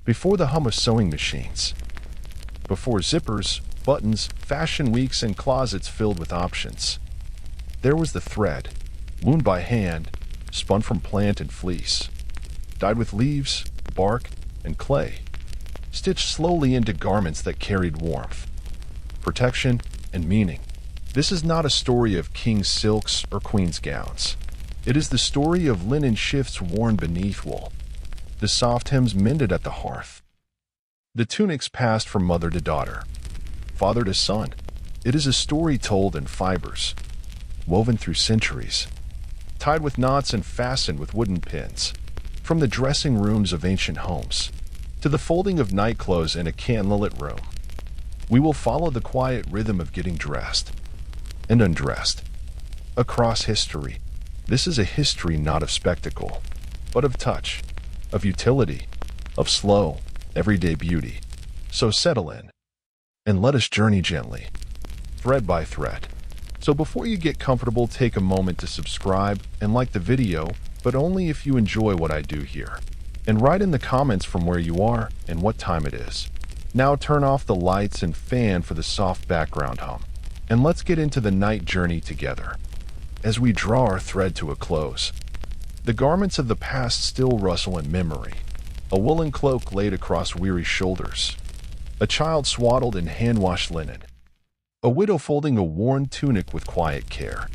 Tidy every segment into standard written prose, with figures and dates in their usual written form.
Before the hum of sewing machines. Before zippers, buttons, fashion weeks, and closets filled with options. There was the thread, wound by hand, spun from plant and fleece, dyed with leaves, bark, and clay, stitched slowly into garments that carried warmth, protection, and meaning. This is not a story of king's silks or queen's gowns. It is the story of linen shifts worn beneath wool, the soft hems mended at the hearth, the tunics passed from mother to daughter, father to son. It is a story told in fibers, woven through centuries, tied with knots and fastened with wooden pins. From the dressing rooms of ancient homes to the folding of night clothes in a candlelit room, we will follow the quiet rhythm of getting dressed and undressed. Across history, this is a history not of spectacle, but of touch, of utility, of slow, everyday beauty. So settle in, and let us journey gently, thread by thread. So before you get comfortable, take a moment to subscribe and like the video, but only if you enjoy what I do here. And write in the comments from where you are and what time it is. Now turn off the lights and fan for the soft background hum. And let's get into the night journey together. As we draw our thread to a close, the garments of the past still rustle in memory. A woolen cloak laid across weary shoulders, a child swaddled in hand-washed linen, a widow folding a worn tunic with quiet care.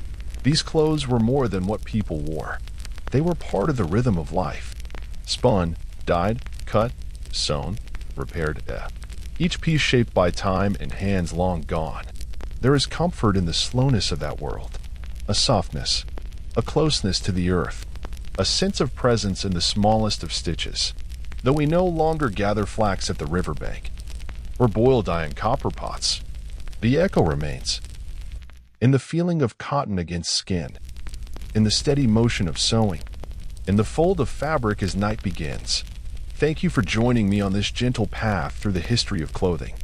These clothes were more than what people wore. They were part of the rhythm of life. Spun, dyed, cut, sewn, repaired, each piece shaped by time and hands long gone. There is comfort in the slowness of that world, a softness, a closeness to the earth, a sense of presence in the smallest of stitches. Though we no longer gather flax at the riverbank, or boil dye in copper pots, the echo remains. In the feeling of cotton against skin, in the steady motion of sewing, in the fold of fabric as night begins. Thank you for joining me on this gentle path through the history of clothing.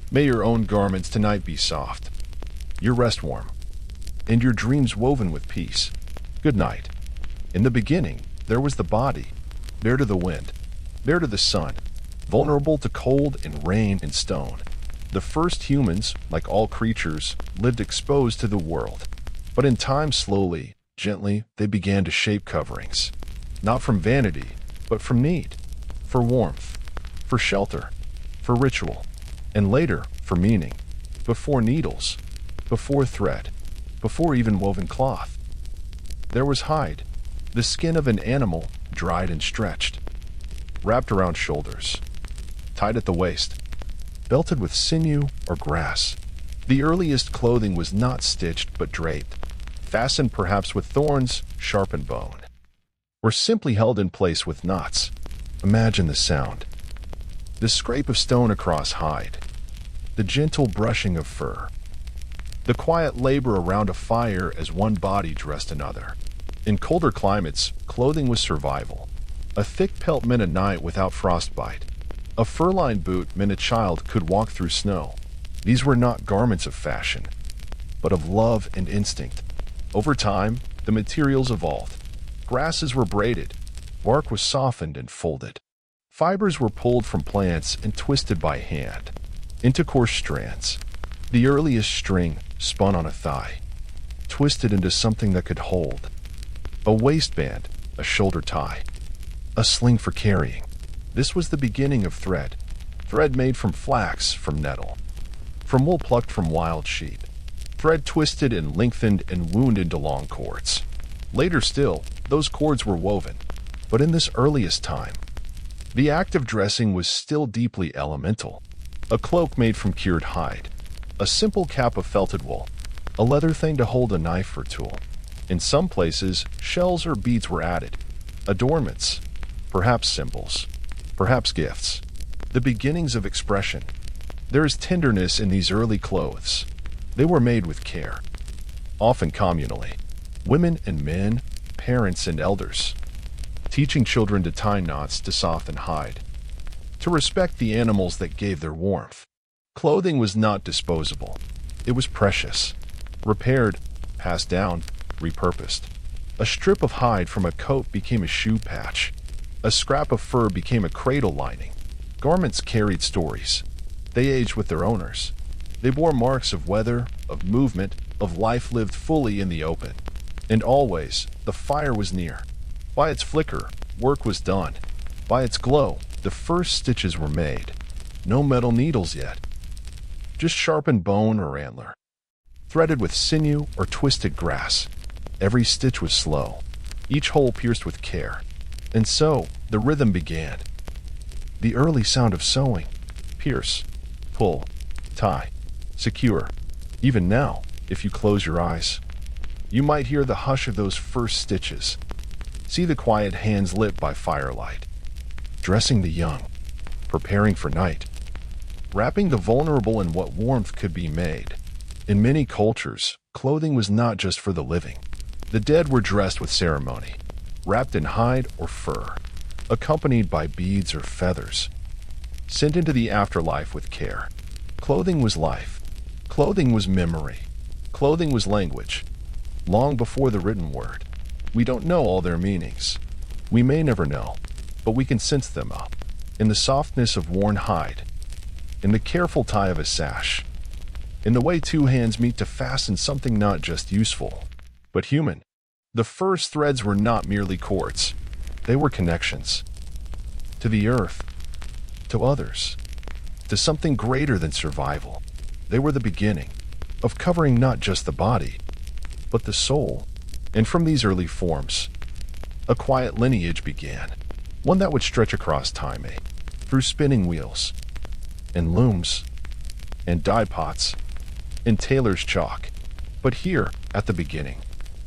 May your own garments tonight be soft, your rest warm, and your dreams woven with peace. Good night. In the beginning, there was the body, bare to the wind, bare to the sun, vulnerable to cold and rain and stone. The first humans, like all creatures, lived exposed to the world. But in time, slowly, gently, they began to shape coverings. Not from vanity, but from need. For warmth, for shelter, for ritual, and later, for meaning. Before needles, before thread, before even woven cloth. There was hide, the skin of an animal, dried and stretched, wrapped around shoulders, tied at the waist, belted with sinew or grass. The earliest clothing was not stitched but draped, fastened perhaps with thorns, sharpened bone, or simply held in place with knots. Imagine the sound. The scrape of stone across hide, the gentle brushing of fur, the quiet labor around a fire as one body dressed another. In colder climates, clothing was survival. A thick pelt meant a night without frostbite. A fur-lined boot meant a child could walk through snow. These were not garments of fashion, but of love and instinct. Over time, the materials evolved. Grasses were braided, bark was softened and folded. Fibers were pulled from plants and twisted by hand into coarse strands. The earliest string spun on a thigh, twisted into something that could hold. A waistband, a shoulder tie, a sling for carrying. This was the beginning of thread. Thread made from flax, from nettle, from wool plucked from wild sheep. Thread twisted and lengthened and wound into long cords. Later still, those cords were woven. But in this earliest time, the act of dressing was still deeply elemental. A cloak made from cured hide, a simple cap of felted wool, a leather thing to hold a knife or tool. In some places, shells or beads were added, adornments, perhaps symbols, perhaps gifts, the beginnings of expression. There is tenderness in these early clothes. They were made with care, often communally. Women and men, parents and elders, teaching children to tie knots to soften hide, to respect the animals that gave their warmth. Clothing was not disposable. It was precious, repaired, passed down, repurposed. A strip of hide from a coat became a shoe patch. A scrap of fur became a cradle lining. Garments carried stories. They aged with their owners. They bore marks of weather, of movement, of life lived fully in the open. And always, the fire was near. By its flicker, work was done. By its glow, the first stitches were made. No metal needles yet. Just sharpened bone or antler. Threaded with sinew or twisted grass. Every stitch was slow, each hole pierced with care. And so, the rhythm began. The early sound of sewing. Pierce, pull, tie, secure. Even now, if you close your eyes, you might hear the hush of those first stitches. See the quiet hands lit by firelight. Dressing the young, preparing for night. Wrapping the vulnerable in what warmth could be made. In many cultures, clothing was not just for the living. The dead were dressed with ceremony, wrapped in hide or fur, accompanied by beads or feathers, sent into the afterlife with care. Clothing was life. Clothing was memory. Clothing was language. Long before the written word. We don't know all their meanings. We may never know, but we can sense them up. In the softness of worn hide. In the careful tie of a sash. In the way two hands meet to fasten something not just useful, but human. The first threads were not merely cords. They were connections. To the earth. To others. To something greater than survival. They were the beginning of covering not just the body, but the soul. And from these early forms, a quiet lineage began. One that would stretch across time, through spinning wheels, and looms, and dye pots, and tailor's chalk. But here, at the beginning,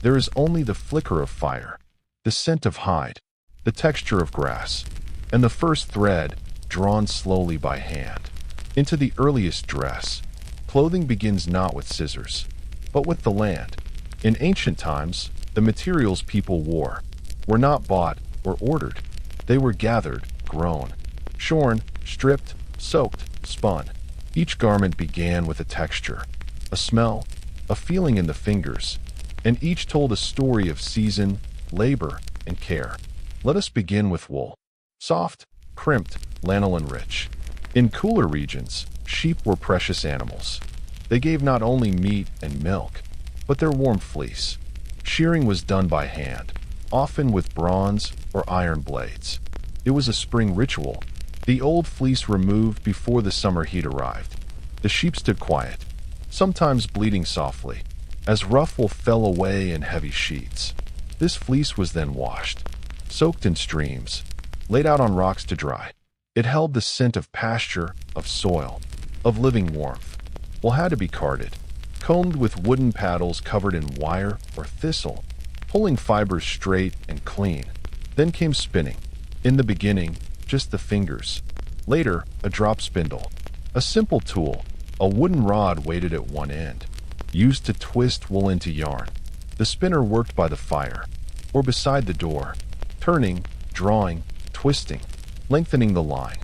there is only the flicker of fire, the scent of hide, the texture of grass, and the first thread drawn slowly by hand. Into the earliest dress, clothing begins not with scissors, but with the land. In ancient times, the materials people wore were not bought or ordered. They were gathered, grown, shorn, stripped, soaked, spun. Each garment began with a texture, a smell, a feeling in the fingers, and each told a story of season, labor, and care. Let us begin with wool. Soft, crimped, lanolin rich. In cooler regions, sheep were precious animals. They gave not only meat and milk, but their warm fleece. Shearing was done by hand, often with bronze or iron blades. It was a spring ritual. The old fleece removed before the summer heat arrived. The sheep stood quiet, sometimes bleating softly, as rough wool fell away in heavy sheets. This fleece was then washed, soaked in streams, laid out on rocks to dry. It held the scent of pasture, of soil, of living warmth. Wool had to be carded, combed with wooden paddles covered in wire or thistle, pulling fibers straight and clean. Then came spinning. In the beginning, just the fingers. Later, a drop spindle. A simple tool, a wooden rod weighted at one end, used to twist wool into yarn. The spinner worked by the fire, or beside the door, turning, drawing, twisting, lengthening the line.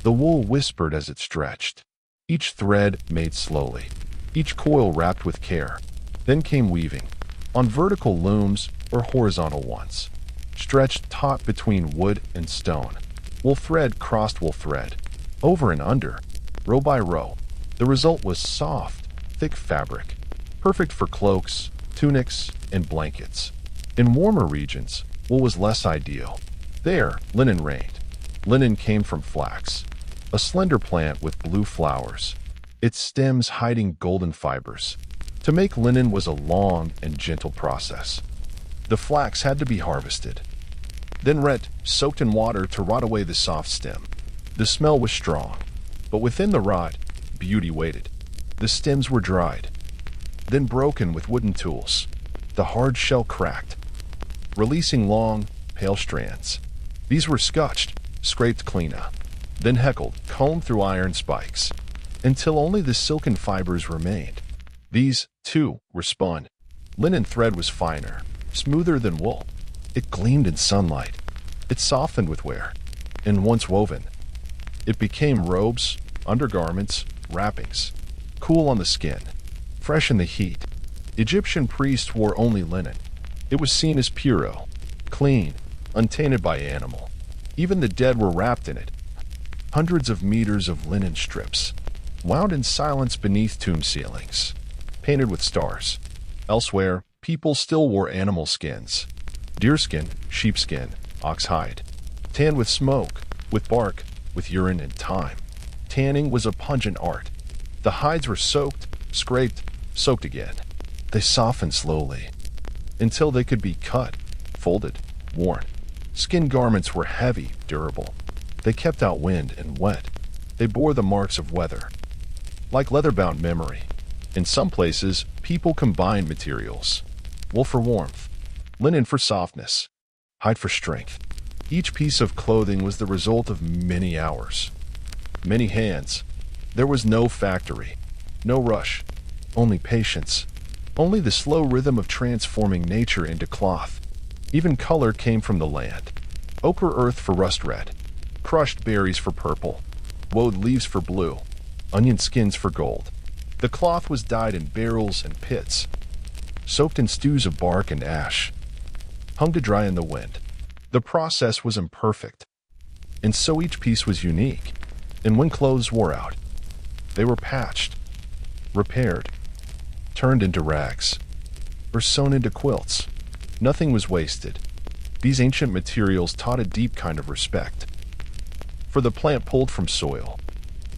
The wool whispered as it stretched. Each thread made slowly, each coil wrapped with care. Then came weaving, on vertical looms or horizontal ones, stretched taut between wood and stone. Wool thread crossed wool thread, over and under, row by row. The result was soft, thick fabric, perfect for cloaks, tunics, and blankets. In warmer regions, wool was less ideal. There, linen reigned. Linen came from flax, a slender plant with blue flowers, its stems hiding golden fibers. To make linen was a long and gentle process. The flax had to be harvested, then rent, soaked in water to rot away the soft stem. The smell was strong, but within the rot, beauty waited. The stems were dried, then broken with wooden tools. The hard shell cracked, releasing long, pale strands. These were scotched, scraped clean up, then heckled, combed through iron spikes, until only the silken fibers remained. These, too, were spun. Linen thread was finer, smoother than wool. It gleamed in sunlight. It softened with wear. And once woven, it became robes, undergarments, wrappings, cool on the skin, fresh in the heat. Egyptian priests wore only linen. It was seen as puro, clean, untainted by animal. Even the dead were wrapped in it. Hundreds of meters of linen strips, wound in silence beneath tomb ceilings, painted with stars. Elsewhere, people still wore animal skins: deerskin, sheepskin, oxhide, tanned with smoke, with bark, with urine and time. Tanning was a pungent art. The hides were soaked, scraped, soaked again. They softened slowly, until they could be cut, folded, worn. Skin garments were heavy, durable. They kept out wind and wet. They bore the marks of weather. Like leather-bound memory, in some places, people combined materials: wool for warmth, linen for softness, hide for strength. Each piece of clothing was the result of many hours, many hands. There was no factory, no rush, only patience, only the slow rhythm of transforming nature into cloth. Even color came from the land: ochre earth for rust red, crushed berries for purple, wove leaves for blue, onion skins for gold. The cloth was dyed in barrels and pits, soaked in stews of bark and ash, hung to dry in the wind. The process was imperfect, and so each piece was unique. And when clothes wore out, they were patched, repaired, turned into rags, or sewn into quilts. Nothing was wasted. These ancient materials taught a deep kind of respect for the plant pulled from soil,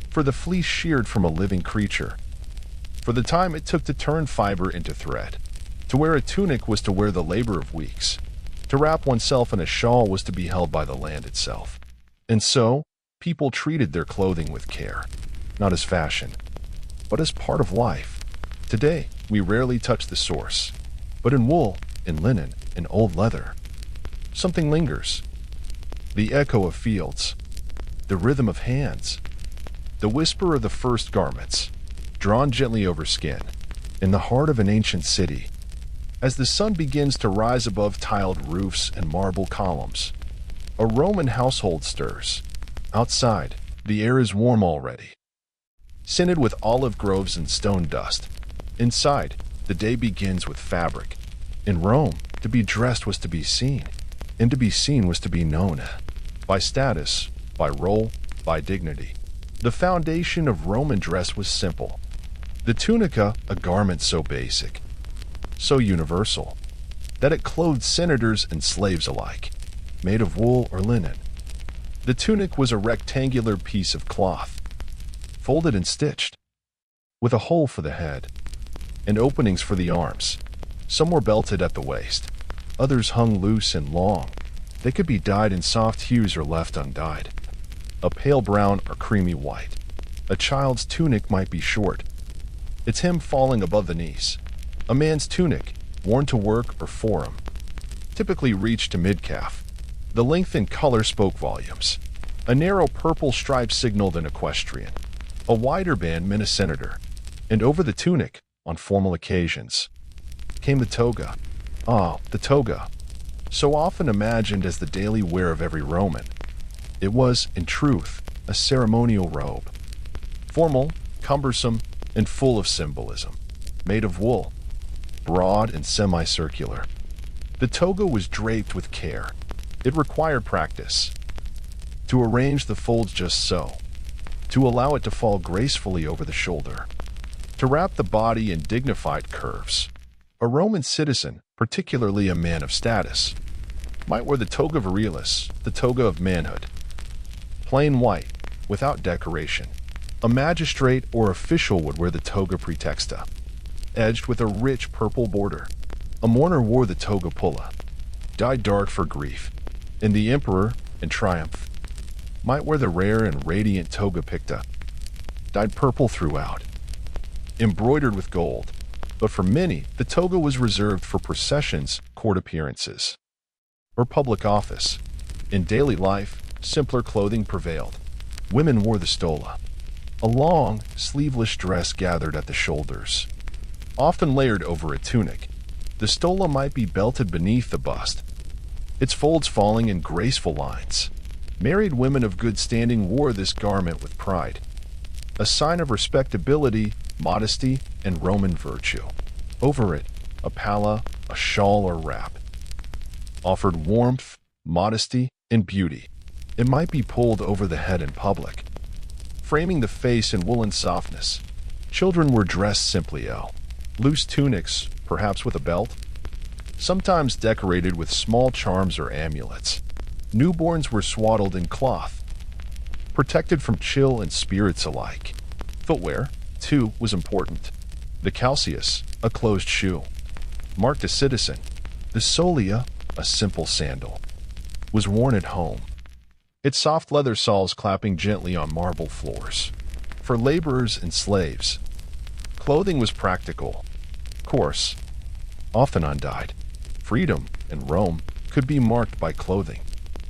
for the fleece sheared from a living creature, for the time it took to turn fiber into thread. To wear a tunic was to wear the labor of weeks. To wrap oneself in a shawl was to be held by the land itself. And so, people treated their clothing with care, not as fashion, but as part of life. Today, we rarely touch the source, but in wool, in linen, in old leather, something lingers. The echo of fields, the rhythm of hands, the whisper of the first garments, drawn gently over skin, in the heart of an ancient city. As the sun begins to rise above tiled roofs and marble columns, a Roman household stirs. Outside, the air is warm already, scented with olive groves and stone dust. Inside, the day begins with fabric. In Rome, to be dressed was to be seen, and to be seen was to be known. By status, by role, by dignity. The foundation of Roman dress was simple. The tunica, a garment so basic, so universal, that it clothed senators and slaves alike, made of wool or linen. The tunic was a rectangular piece of cloth, folded and stitched, with a hole for the head, and openings for the arms. Some were belted at the waist, others hung loose and long. They could be dyed in soft hues or left undyed, a pale brown or creamy white. A child's tunic might be short, its hem falling above the knees. A man's tunic, worn to work or forum, typically reached to mid-calf. The length and color spoke volumes. A narrow purple stripe signaled an equestrian. A wider band meant a senator. And over the tunic, on formal occasions, came the toga. Ah, the toga, so often imagined as the daily wear of every Roman. It was, in truth, a ceremonial robe. Formal, cumbersome, and full of symbolism. Made of wool, broad and semicircular. The toga was draped with care. It required practice. To arrange the folds just so. To allow it to fall gracefully over the shoulder. To wrap the body in dignified curves. A Roman citizen, particularly a man of status, might wear the toga virilis, the toga of manhood. Plain white, without decoration. A magistrate or official would wear the toga praetexta, edged with a rich purple border. A mourner wore the toga pulla, dyed dark for grief. And the emperor, in triumph, might wear the rare and radiant toga picta, dyed purple throughout, embroidered with gold. But for many, the toga was reserved for processions, court appearances, or public office. In daily life, simpler clothing prevailed. Women wore the stola, a long, sleeveless dress gathered at the shoulders, often layered over a tunic. The stola might be belted beneath the bust, its folds falling in graceful lines. Married women of good standing wore this garment with pride, a sign of respectability, modesty, and Roman virtue. Over it, a palla, a shawl or wrap, offered warmth, modesty, and beauty. It might be pulled over the head in public, framing the face in woolen softness. Children were dressed simply. Loose tunics, perhaps with a belt, sometimes decorated with small charms or amulets. Newborns were swaddled in cloth, protected from chill and spirits alike. Footwear, too, was important. The calceus, a closed shoe, marked a citizen. The solia, a simple sandal, was worn at home, its soft leather soles clapping gently on marble floors. For laborers and slaves, clothing was practical, coarse, often undyed. Freedom in Rome could be marked by clothing.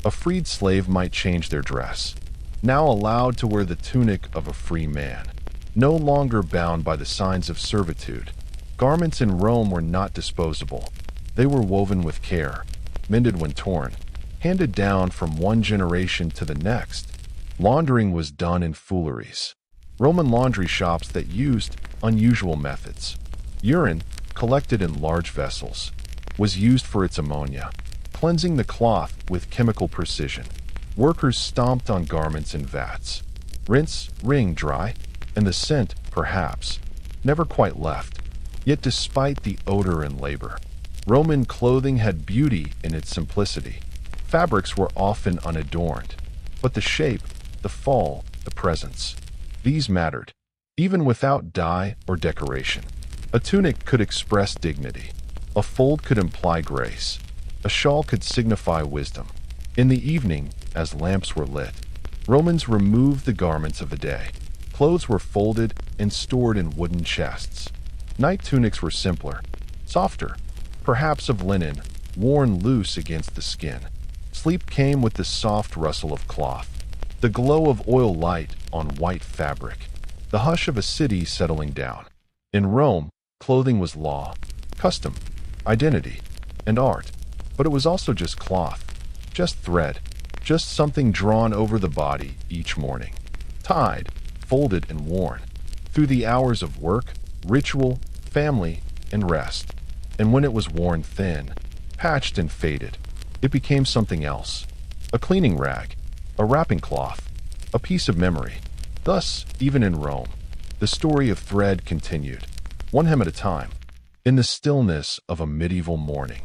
A freed slave might change their dress, now allowed to wear the tunic of a free man, no longer bound by the signs of servitude. Garments in Rome were not disposable. They were woven with care, mended when torn, handed down from one generation to the next. Laundering was done in fooleries. Roman laundry shops that used unusual methods. Urine, collected in large vessels, was used for its ammonia, cleansing the cloth with chemical precision. Workers stomped on garments in vats. Rinse, wring dry, and the scent, perhaps, never quite left. Yet despite the odor and labor, Roman clothing had beauty in its simplicity. Fabrics were often unadorned, but the shape, the fall, the presence, these mattered, even without dye or decoration. A tunic could express dignity. A fold could imply grace. A shawl could signify wisdom. In the evening, as lamps were lit, Romans removed the garments of the day. Clothes were folded and stored in wooden chests. Night tunics were simpler, softer, perhaps of linen, worn loose against the skin. Sleep came with the soft rustle of cloth, the glow of oil light on white fabric, the hush of a city settling down. In Rome, clothing was law, custom, identity, and art. But it was also just cloth, just thread, just something drawn over the body each morning, tied, folded, and worn, through the hours of work, ritual, family, and rest. And when it was worn thin, patched and faded, it became something else. A cleaning rag, a wrapping cloth, a piece of memory. Thus, even in Rome, the story of thread continued, one hem at a time. In the stillness of a medieval morning,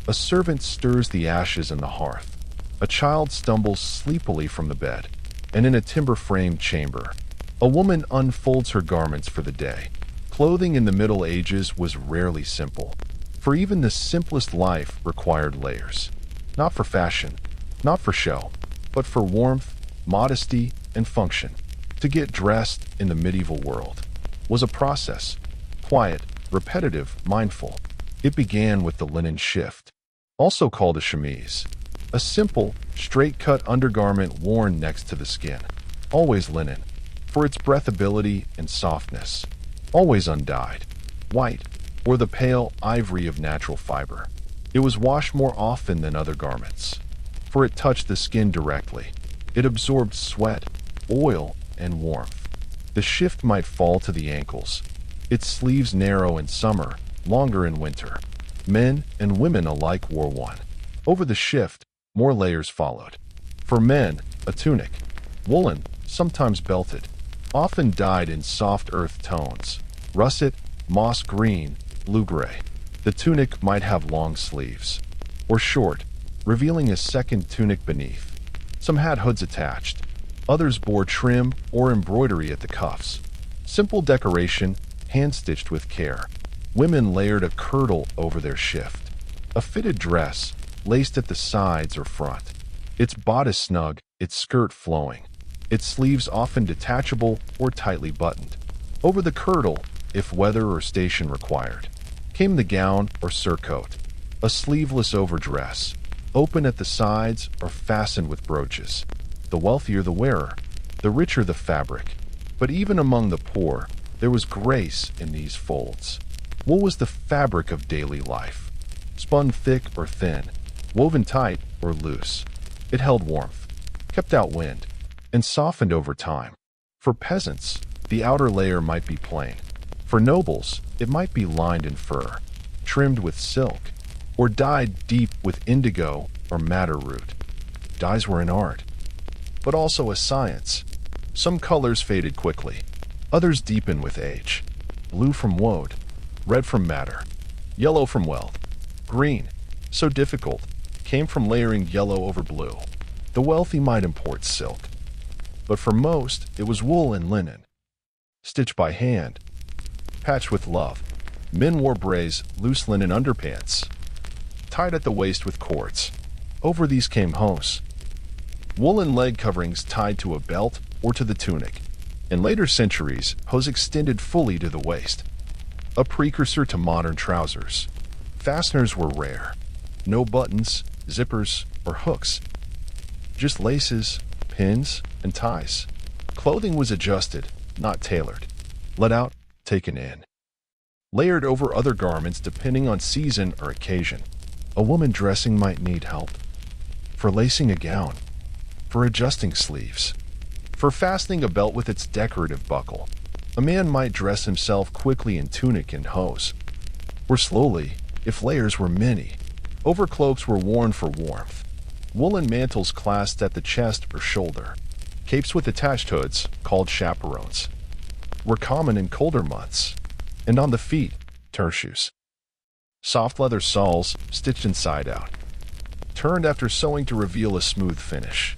a servant stirs the ashes in the hearth. A child stumbles sleepily from the bed, and in a timber-framed chamber, a woman unfolds her garments for the day. Clothing in the Middle Ages was rarely simple, for even the simplest life required layers. Not for fashion, not for show, but for warmth, modesty, and function. To get dressed in the medieval world was a process, quiet, repetitive, mindful. It began with the linen shift, also called a chemise, a simple, straight-cut undergarment worn next to the skin, always linen, for its breathability and softness, always undyed, white, or the pale ivory of natural fiber. It was washed more often than other garments, for it touched the skin directly. It absorbed sweat, oil, and warmth. The shift might fall to the ankles, its sleeves narrow in summer, longer in winter. Men and women alike wore one. Over the shift, more layers followed. For men, a tunic, woolen, sometimes belted, often dyed in soft earth tones, russet, moss green, blue-gray. The tunic might have long sleeves, or short, revealing a second tunic beneath. Some had hoods attached. Others bore trim or embroidery at the cuffs. Simple decoration, hand-stitched with care. Women layered a kirtle over their shift, a fitted dress, laced at the sides or front, its bodice snug, its skirt flowing, its sleeves often detachable or tightly buttoned. Over the kirtle, if weather or station required, came the gown or surcoat, a sleeveless overdress, open at the sides or fastened with brooches. The wealthier the wearer, the richer the fabric. But even among the poor, there was grace in these folds. Wool was the fabric of daily life, spun thick or thin, woven tight or loose. It held warmth, kept out wind, and softened over time. For peasants, the outer layer might be plain. For nobles, it might be lined in fur, trimmed with silk, or dyed deep with indigo or madder root. Dyes were an art, but also a science. Some colors faded quickly, others deepened with age. Blue from woad, red from madder, yellow from wealth. Green, so difficult, came from layering yellow over blue. The wealthy might import silk, but for most it was wool and linen, stitched by hand, patched with love. Men wore brays, loose linen underpants, tied at the waist with cords. Over these came hose, woolen leg coverings tied to a belt or to the tunic. In later centuries, hose extended fully to the waist, a precursor to modern trousers. Fasteners were rare. No buttons, zippers, or hooks. Just laces, pins, and ties. Clothing was adjusted, not tailored. Let out, taken in. Layered over other garments depending on season or occasion. A woman dressing might need help. For lacing a gown. For adjusting sleeves. For fastening a belt with its decorative buckle. A man might dress himself quickly in tunic and hose. Or slowly, if layers were many. Overcloaks were worn for warmth. Woolen mantles clasped at the chest or shoulder. Capes with attached hoods, called chaperones, were common in colder months. And on the feet, tershoes. Soft leather soles, stitched inside out. Turned after sewing to reveal a smooth finish.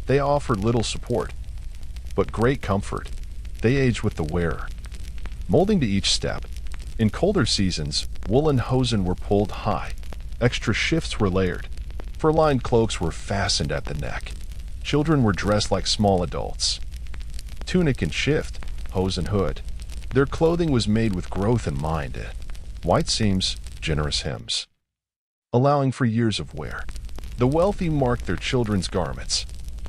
They offered little support, but great comfort. They aged with the wearer, molding to each step. In colder seasons, woolen hosen were pulled high. Extra shifts were layered. Fur-lined cloaks were fastened at the neck. Children were dressed like small adults. Tunic and shift, hose and hood. Their clothing was made with growth in mind. White seams, generous hems, allowing for years of wear. The wealthy marked their children's garments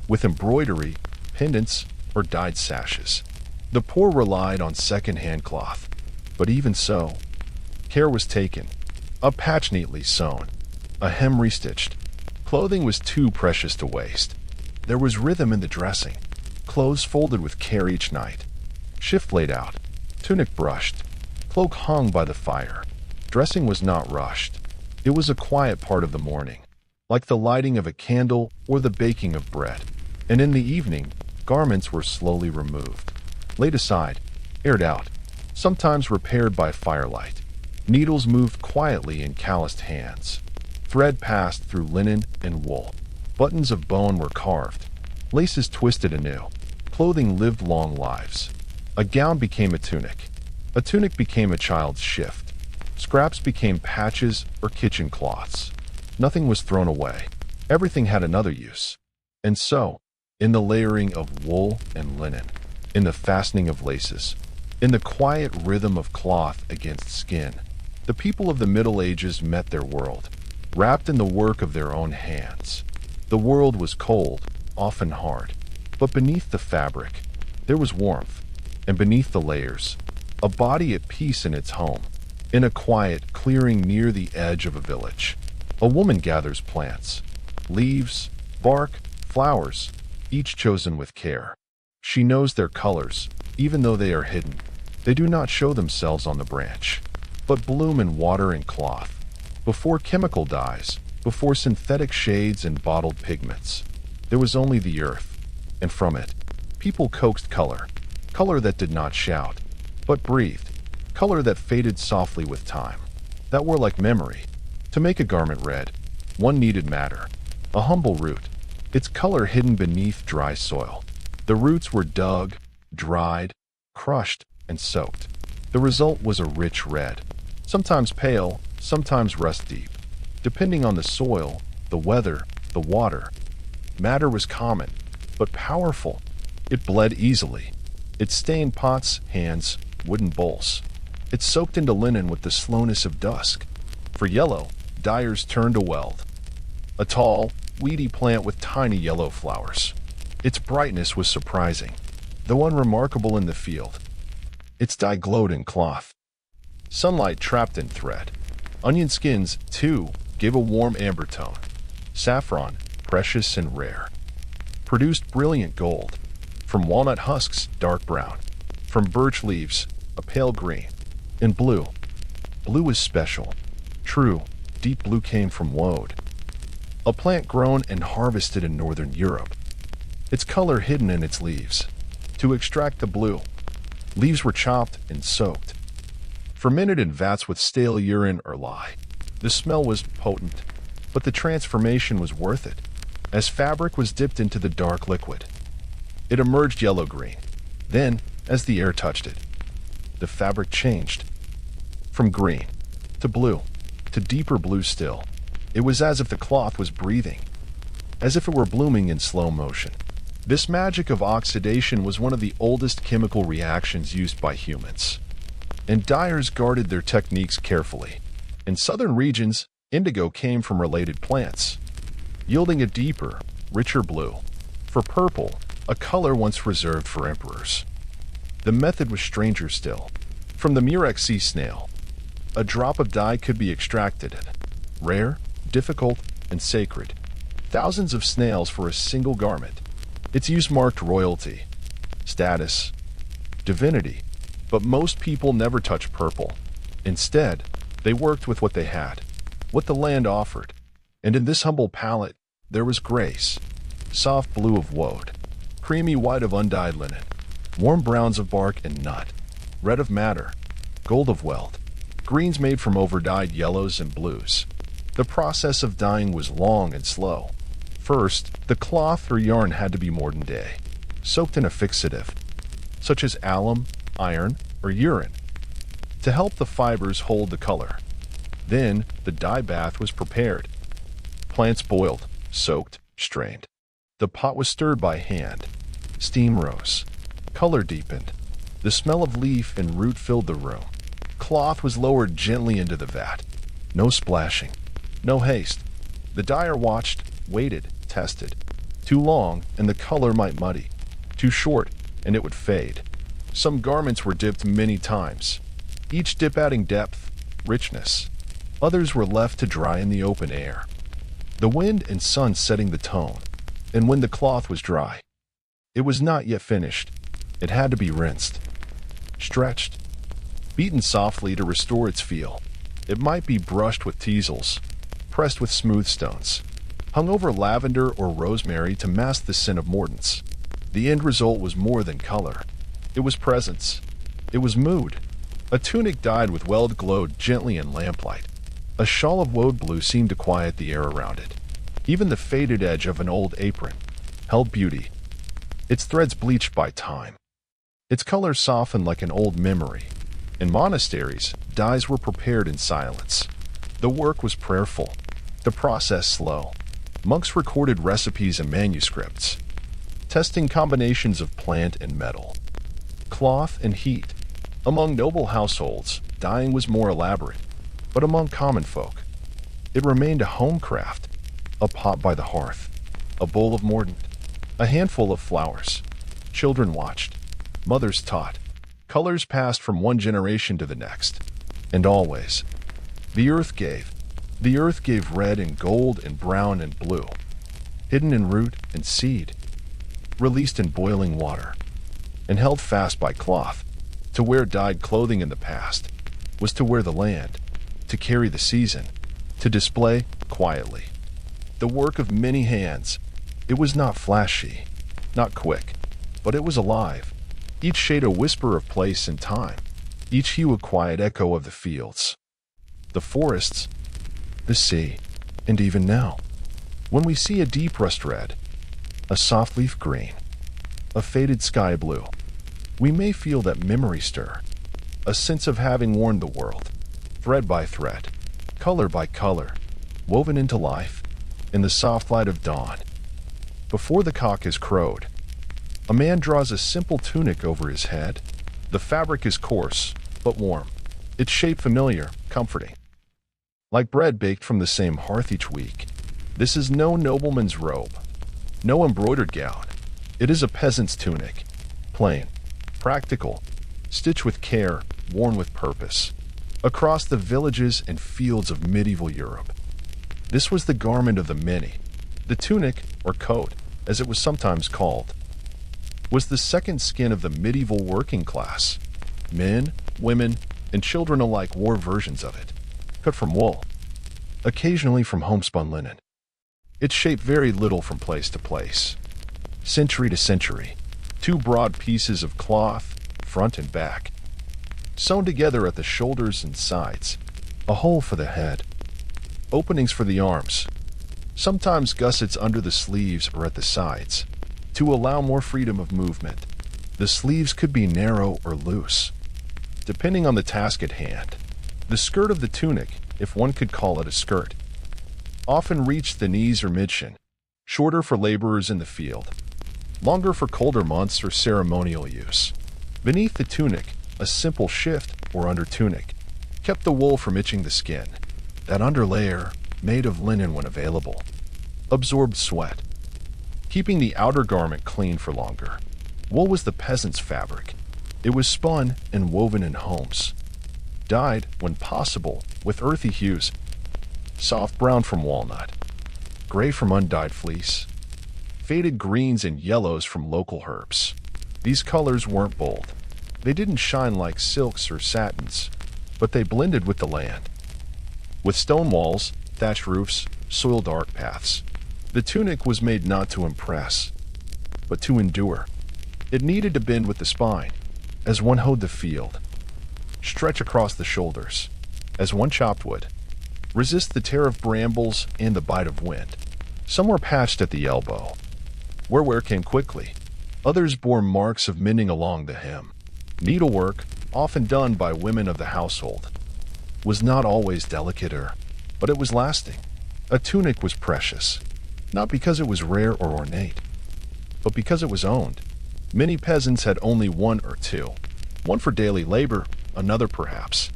with embroidery, pendants, or dyed sashes. The poor relied on second-hand cloth. But even so, care was taken. A patch neatly sewn, a hem restitched. Clothing was too precious to waste. There was rhythm in the dressing. Clothes folded with care each night. Shift laid out. Tunic brushed. Cloak hung by the fire. Dressing was not rushed. It was a quiet part of the morning, like the lighting of a candle or the baking of bread. And in the evening, garments were slowly removed, laid aside, aired out, sometimes repaired by firelight. Needles moved quietly in calloused hands. Thread passed through linen and wool. Buttons of bone were carved. Laces twisted anew. Clothing lived long lives. A gown became a tunic. A tunic became a child's shift. Scraps became patches or kitchen cloths. Nothing was thrown away. Everything had another use. And so, in the layering of wool and linen, in the fastening of laces, in the quiet rhythm of cloth against skin, the people of the Middle Ages met their world, wrapped in the work of their own hands. The world was cold, often hard, but beneath the fabric, there was warmth, and beneath the layers, a body at peace in its home. In a quiet clearing near the edge of a village, a woman gathers plants, leaves, bark, flowers, each chosen with care. She knows their colors, even though they are hidden. They do not show themselves on the branch, but bloom in water and cloth, before chemical dyes, before synthetic shades and bottled pigments. There was only the earth, and from it, people coaxed color, color that did not shout, but breathed, color that faded softly with time, that were like memory. To make a garment red, one needed matter, a humble root, its color hidden beneath dry soil. The roots were dug, dried, crushed, and soaked. The result was a rich red, sometimes pale, sometimes rust-deep, depending on the soil, the weather, the water. Matter was common, but powerful. It bled easily. It stained pots, hands, wooden bowls. It soaked into linen with the slowness of dusk. For yellow, dyers turned to weld, a tall, weedy plant with tiny yellow flowers. Its brightness was surprising, though unremarkable in the field. Its dye glowed in cloth. Sunlight trapped in thread. Onion skins, too, gave a warm amber tone. Saffron, precious and rare, produced brilliant gold. From walnut husks, dark brown. From birch leaves, a pale green. And blue. Blue is special. True, deep blue came from woad, a plant grown and harvested in northern Europe, its color hidden in its leaves. To extract the blue, leaves were chopped and soaked, fermented in vats with stale urine or lye. The smell was potent, but the transformation was worth it, as fabric was dipped into the dark liquid. It emerged yellow-green. Then, as the air touched it, the fabric changed. From green to blue to deeper blue still. It was as if the cloth was breathing, as if it were blooming in slow motion. This magic of oxidation was one of the oldest chemical reactions used by humans, and dyers guarded their techniques carefully. In southern regions, indigo came from related plants, yielding a deeper, richer blue. For purple, a color once reserved for emperors. The method was stranger still. From the murex sea snail, a drop of dye could be extracted. Rare, difficult, and sacred. Thousands of snails for a single garment. Its use marked royalty, status, divinity. But most people never touched purple. Instead, they worked with what they had, what the land offered. And in this humble palette, there was grace, soft blue of woad, creamy white of undyed linen, warm browns of bark and nut, red of madder, gold of weld, greens made from overdyed yellows and blues. The process of dyeing was long and slow. First, the cloth or yarn had to be modern day, soaked in a fixative, such as alum, iron, or urine, to help the fibers hold the color. Then, the dye bath was prepared. Plants boiled, soaked, strained. The pot was stirred by hand. Steam rose. Color deepened. The smell of leaf and root filled the room. Cloth was lowered gently into the vat. No splashing. No haste. The dyer watched, waited, tested. Too long, and the color might muddy. Too short, and it would fade. Some garments were dipped many times, each dip adding depth, richness. Others were left to dry in the open air, the wind and sun setting the tone. And when the cloth was dry, it was not yet finished. It had to be rinsed, stretched, beaten softly to restore its feel. It might be brushed with teasels, pressed with smooth stones, hung over lavender or rosemary to mask the scent of mordants. The end result was more than color. It was presence. It was mood. A tunic dyed with weld glowed gently in lamplight. A shawl of woad blue seemed to quiet the air around it. Even the faded edge of an old apron held beauty, its threads bleached by time, its color softened like an old memory. In monasteries, dyes were prepared in silence. The work was prayerful, the process slow. Monks recorded recipes and manuscripts, testing combinations of plant and metal, cloth and heat. Among noble households, dyeing was more elaborate, but among common folk, it remained a home craft. A pot by the hearth, a bowl of mordant, a handful of flowers. Children watched, mothers taught. Colors passed from one generation to the next. And always, the earth gave. The earth gave red and gold and brown and blue, hidden in root and seed, released in boiling water, and held fast by cloth. To wear dyed clothing in the past was to wear the land, to carry the season, to display quietly. The work of many hands. It was not flashy, not quick, but it was alive. Each shade a whisper of place and time, each hue a quiet echo of the fields, the forests, the sea, and even now, when we see a deep rust red, a soft leaf green, a faded sky blue, we may feel that memory stir, a sense of having worn the world, thread by thread, color by color, woven into life, in the soft light of dawn. Before the cock has crowed, a man draws a simple tunic over his head. The fabric is coarse, but warm. Its shape familiar, comforting. Like bread baked from the same hearth each week. This is no nobleman's robe, no embroidered gown. It is a peasant's tunic, plain, practical, stitched with care, worn with purpose. Across the villages and fields of medieval Europe, this was the garment of the many. The tunic, or coat, as it was sometimes called, was the second skin of the medieval working class. Men, women, and children alike wore versions of it, cut from wool, occasionally from homespun linen. Its shape varied little from place to place, century to century. Two broad pieces of cloth, front and back, sewn together at the shoulders and sides. A hole for the head. Openings for the arms. Sometimes gussets under the sleeves or at the sides, to allow more freedom of movement. The sleeves could be narrow or loose, depending on the task at hand. The skirt of the tunic, if one could call it a skirt, often reached the knees or midshin, shorter for laborers in the field, longer for colder months or ceremonial use. Beneath the tunic, a simple shift or under tunic kept the wool from itching the skin. That underlayer, made of linen when available, absorbed sweat, keeping the outer garment clean for longer. Wool was the peasant's fabric. It was spun and woven in homes, dyed, when possible, with earthy hues, soft brown from walnut, gray from undyed fleece, faded greens and yellows from local herbs. These colors weren't bold. They didn't shine like silks or satins, but they blended with the land. With stone walls, thatched roofs, soiled arc paths, the tunic was made not to impress, but to endure. It needed to bend with the spine, as one hoed the field, stretch across the shoulders, as one chopped wood, resist the tear of brambles and the bite of wind. Some were patched at the elbow, where wear came quickly. Others bore marks of mending along the hem. Needlework, often done by women of the household, was not always delicate, but it was lasting. A tunic was precious, not because it was rare or ornate, but because it was owned. Many peasants had only one or two, one for daily labor, another perhaps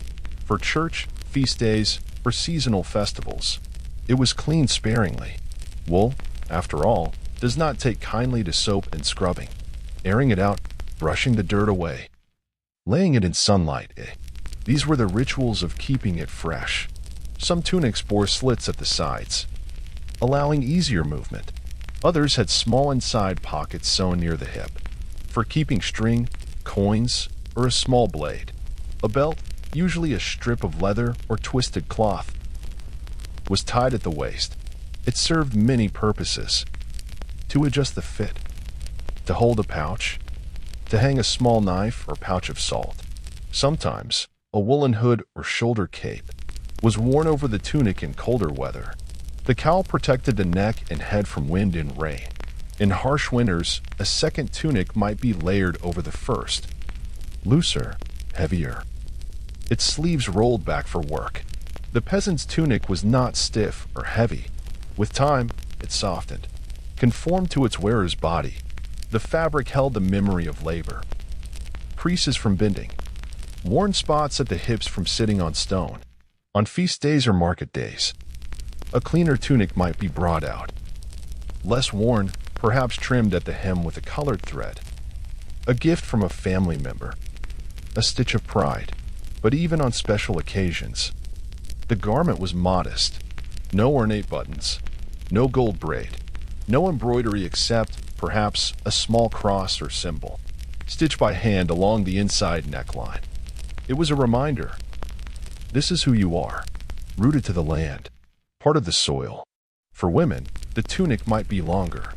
for church, feast days, or seasonal festivals. It was cleaned sparingly. Wool, after all, does not take kindly to soap and scrubbing, airing it out, brushing the dirt away, laying it in sunlight. These were the rituals of keeping it fresh. Some tunics bore slits at the sides, allowing easier movement. Others had small inside pockets sewn near the hip, for keeping string, coins, or a small blade. A belt, usually a strip of leather or twisted cloth, was tied at the waist. It served many purposes: to adjust the fit, to hold a pouch, to hang a small knife or pouch of salt. Sometimes, a woolen hood or shoulder cape was worn over the tunic in colder weather. The cowl protected the neck and head from wind and rain. In harsh winters, a second tunic might be layered over the first, looser, heavier. Its sleeves rolled back for work. The peasant's tunic was not stiff or heavy. With time, it softened, conformed to its wearer's body. The fabric held the memory of labor, creases from bending, worn spots at the hips from sitting on stone. On feast days or market days, a cleaner tunic might be brought out, less worn, perhaps trimmed at the hem with a colored thread. A gift from a family member, a stitch of pride. But even on special occasions, the garment was modest. No ornate buttons, no gold braid, no embroidery except, perhaps, a small cross or symbol, stitched by hand along the inside neckline. It was a reminder. This is who you are, rooted to the land, part of the soil. For women, the tunic might be longer,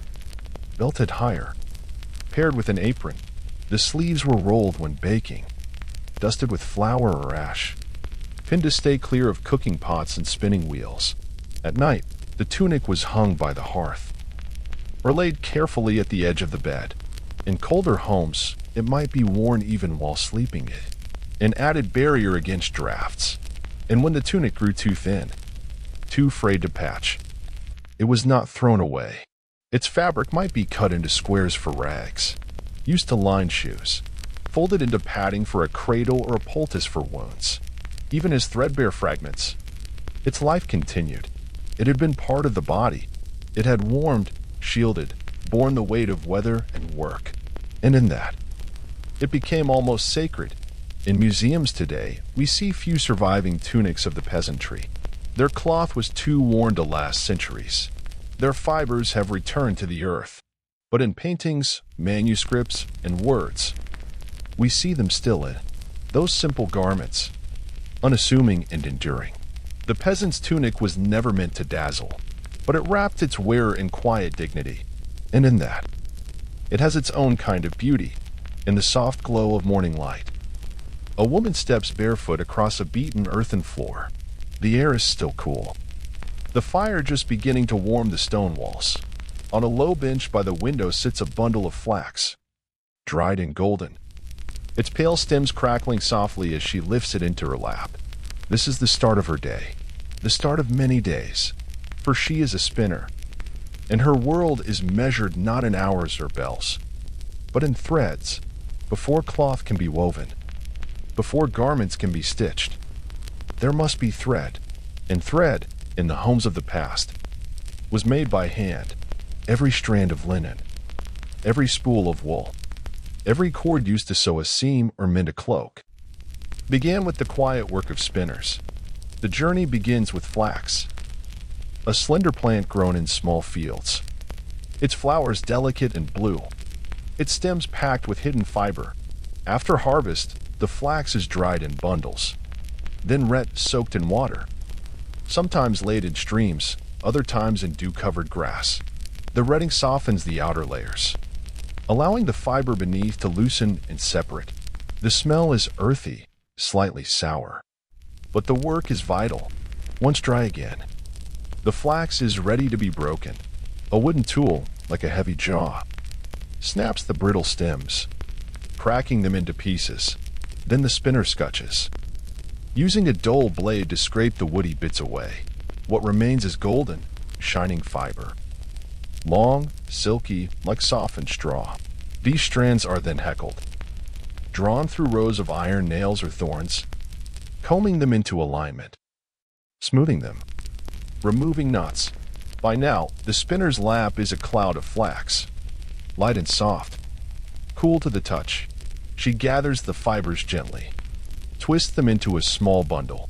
belted higher, paired with an apron. The sleeves were rolled when baking, dusted with flour or ash, pinned to stay clear of cooking pots and spinning wheels. At night, the tunic was hung by the hearth, or laid carefully at the edge of the bed. In colder homes, it might be worn even while sleeping, an added barrier against drafts. And when the tunic grew too thin, too frayed to patch, it was not thrown away. Its fabric might be cut into squares for rags, used to line shoes, folded into padding for a cradle or a poultice for wounds. Even as threadbare fragments, its life continued. It had been part of the body. It had warmed, shielded, borne the weight of weather and work. And in that, it became almost sacred. In museums today, we see few surviving tunics of the peasantry. Their cloth was too worn to last centuries. Their fibers have returned to the earth. But in paintings, manuscripts, and words, we see them still in those simple garments, unassuming and enduring. The peasant's tunic was never meant to dazzle, but it wrapped its wearer in quiet dignity. And in that, It has its own kind of beauty, in the soft glow of morning light. A woman steps barefoot across a beaten earthen floor. The air is still cool. The fire just beginning to warm the stone walls. On a low bench by the window sits a bundle of flax, dried and golden. Its pale stems crackling softly as she lifts it into her lap. This is the start of her day, the start of many days, for she is a spinner, and her world is measured not in hours or bells, but in threads, before cloth can be woven, before garments can be stitched. There must be thread, and thread, in the homes of the past, was made by hand. Every strand of linen, every spool of wool, every cord used to sew a seam or mend a cloak, began with the quiet work of spinners. The journey begins with flax, a slender plant grown in small fields. Its flowers delicate and blue, its stems packed with hidden fiber. After harvest, the flax is dried in bundles, then soaked in water, sometimes laid in streams, other times in dew-covered grass. The retting softens the outer layers, allowing the fiber beneath to loosen and separate. The smell is earthy, slightly sour, but the work is vital. Once dry again, the flax is ready to be broken. A wooden tool, like a heavy jaw, snaps the brittle stems, cracking them into pieces. Then the spinner scutches, using a dull blade to scrape the woody bits away. What remains is golden, shining fiber, long, silky, like softened straw. These strands are then heckled, drawn through rows of iron nails or thorns, combing them into alignment, smoothing them, removing knots. By now, the spinner's lap is a cloud of flax, light and soft, cool to the touch. She gathers the fibers gently, twists them into a small bundle,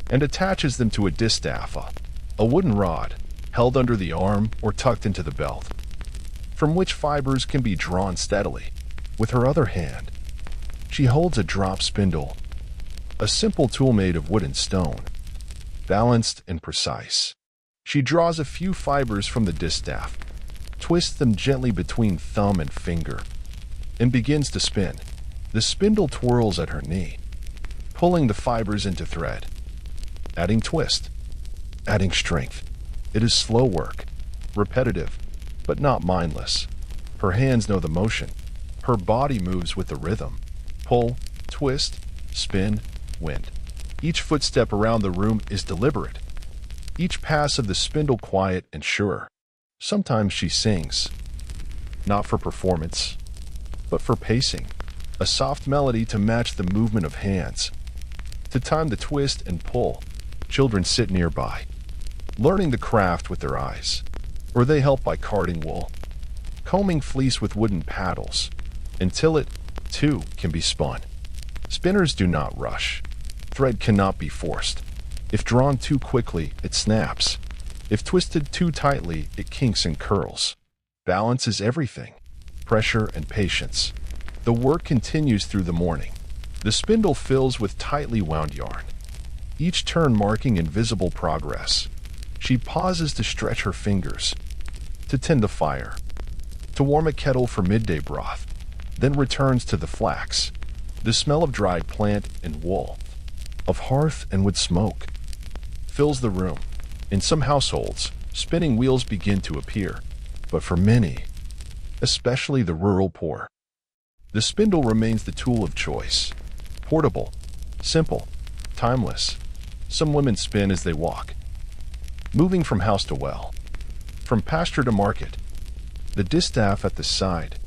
and attaches them to a distaff, a wooden rod, held under the arm or tucked into the belt, from which fibers can be drawn steadily. With her other hand, she holds a drop spindle, a simple tool made of wood and stone, balanced and precise. She draws a few fibers from the distaff, twists them gently between thumb and finger, and begins to spin. The spindle twirls at her knee, pulling the fibers into thread, adding twist, adding strength. It is slow work, repetitive, but not mindless. Her hands know the motion. Her body moves with the rhythm. Pull, twist, spin, wind. Each footstep around the room is deliberate, each pass of the spindle quiet and sure. Sometimes she sings, not for performance, but for pacing, a soft melody to match the movement of hands. To time the twist and pull, children sit nearby, learning the craft with their eyes, or they help by carding wool, combing fleece with wooden paddles, until it, too, can be spun. Spinners do not rush. Thread cannot be forced. If drawn too quickly, it snaps. If twisted too tightly, it kinks and curls. Balance is everything. Pressure and patience. The work continues through the morning. The spindle fills with tightly wound yarn, each turn marking invisible progress. She pauses to stretch her fingers, to tend the fire, to warm a kettle for midday broth, then returns to the flax, the smell of dried plant and wool, of hearth and wood smoke, fills the room. In some households, spinning wheels begin to appear, but for many, especially the rural poor, the spindle remains the tool of choice. Portable, simple, timeless. Some women spin as they walk, moving from house to well, from pasture to market, the distaff at the side,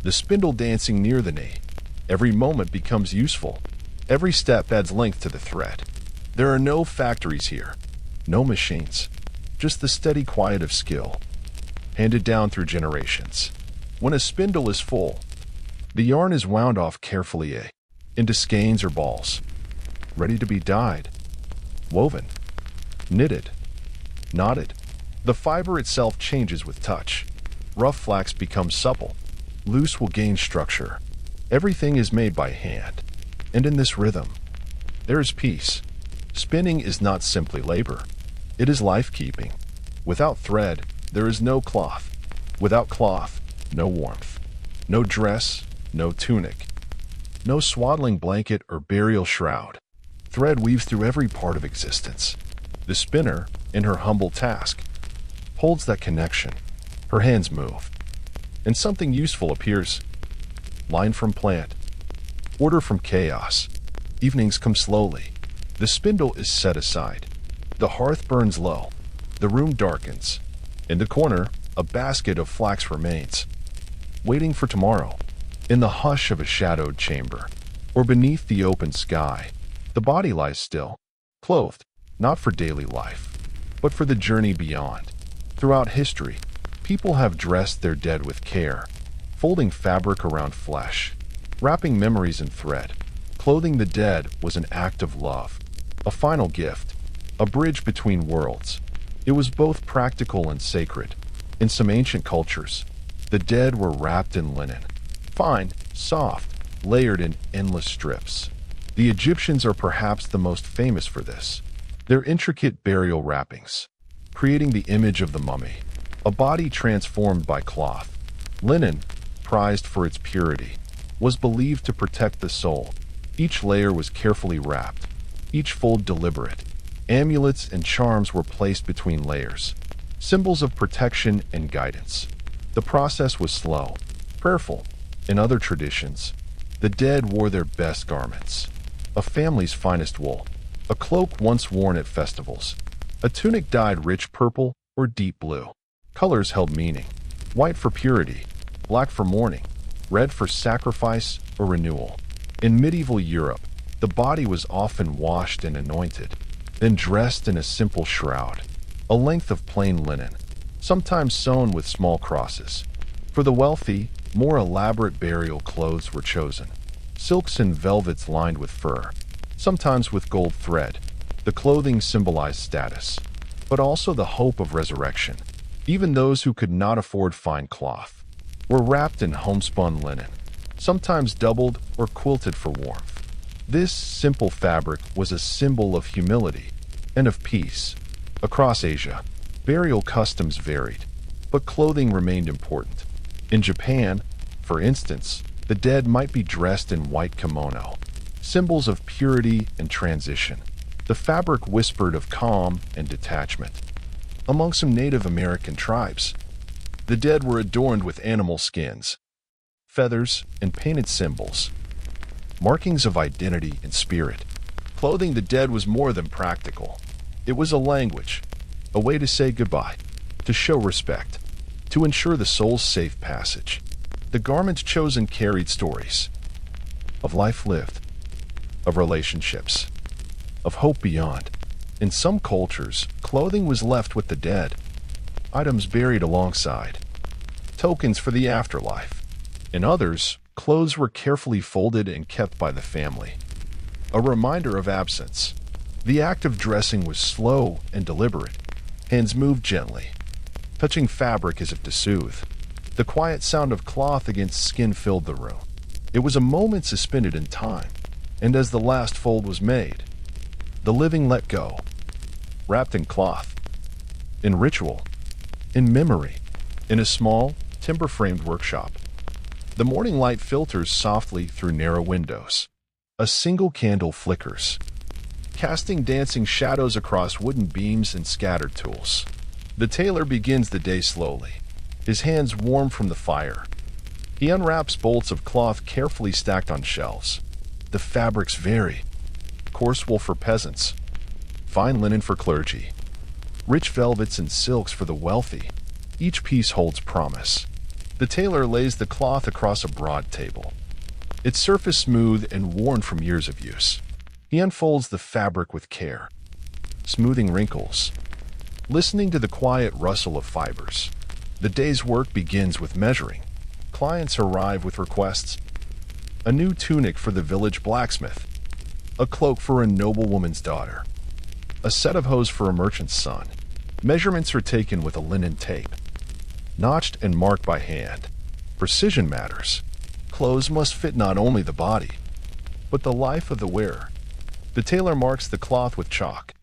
the spindle dancing near the knee. Every moment becomes useful. Every step adds length to the thread. There are no factories here, no machines, just the steady quiet of skill, handed down through generations. When a spindle is full, the yarn is wound off carefully into skeins or balls, ready to be dyed, woven, knitted, knotted. The fiber itself changes with touch. Rough flax becomes supple, loose will gain structure. Everything is made by hand, and in this rhythm, there is peace. Spinning is not simply labor, it is life-keeping. Without thread, there is no cloth. Without cloth, no warmth. No dress, no tunic, no swaddling blanket or burial shroud. Thread weaves through every part of existence. The spinner, in her humble task, holds that connection. Her hands move, and something useful appears. Line from plant, order from chaos. Evenings come slowly. The spindle is set aside. The hearth burns low. The room darkens. In the corner, a basket of flax remains, waiting for tomorrow. In the hush of a shadowed chamber, or beneath the open sky, the body lies still, clothed, not for daily life, but for the journey beyond. Throughout history, people have dressed their dead with care, folding fabric around flesh, wrapping memories in thread. Clothing the dead was an act of love, a final gift, a bridge between worlds. It was both practical and sacred. In some ancient cultures, the dead were wrapped in linen, fine, soft, layered in endless strips. The Egyptians are perhaps the most famous for this. Their intricate burial wrappings, creating the image of the mummy, a body transformed by cloth. Linen, prized for its purity, was believed to protect the soul. Each layer was carefully wrapped, each fold deliberate. Amulets and charms were placed between layers, symbols of protection and guidance. The process was slow, prayerful. In other traditions, the dead wore their best garments, a family's finest wool, a cloak once worn at festivals, a tunic dyed rich purple or deep blue. Colors held meaning: white for purity, black for mourning, red for sacrifice or renewal. In medieval Europe, the body was often washed and anointed, then dressed in a simple shroud, a length of plain linen, sometimes sewn with small crosses. For the wealthy, more elaborate burial clothes were chosen, silks and velvets lined with fur, sometimes with gold thread. The clothing symbolized status, but also the hope of resurrection. Even those who could not afford fine cloth were wrapped in homespun linen, sometimes doubled or quilted for warmth. This simple fabric was a symbol of humility and of peace. Across Asia, burial customs varied, but clothing remained important. In Japan, for instance, the dead might be dressed in white kimono, symbols of purity and transition. The fabric whispered of calm and detachment. Among some Native American tribes, the dead were adorned with animal skins, feathers, and painted symbols, markings of identity and spirit. Clothing the dead was more than practical. It was a language, a way to say goodbye, to show respect, to ensure the soul's safe passage. The garments chosen carried stories of life lived, of relationships, of hope beyond. In some cultures, clothing was left with the dead, items buried alongside, tokens for the afterlife. In others, clothes were carefully folded and kept by the family, a reminder of absence. The act of dressing was slow and deliberate. Hands moved gently, touching fabric as if to soothe. The quiet sound of cloth against skin filled the room. It was a moment suspended in time, and as the last fold was made, the living let go, wrapped in cloth, in ritual, in memory. In a small, timber-framed workshop, the morning light filters softly through narrow windows. A single candle flickers, casting dancing shadows across wooden beams and scattered tools. The tailor begins the day slowly, his hands warm from the fire. He unwraps bolts of cloth carefully stacked on shelves. The fabrics vary: coarse wool for peasants, fine linen for clergy, rich velvets and silks for the wealthy. Each piece holds promise. The tailor lays the cloth across a broad table, its surface smooth and worn from years of use. He unfolds the fabric with care, smoothing wrinkles, listening to the quiet rustle of fibers. The day's work begins with measuring. Clients arrive with requests: a new tunic for the village blacksmith, a cloak for a noblewoman's daughter, a set of hose for a merchant's son. Measurements are taken with a linen tape, notched and marked by hand. Precision matters. Clothes must fit not only the body, but the life of the wearer. The tailor marks the cloth with chalk.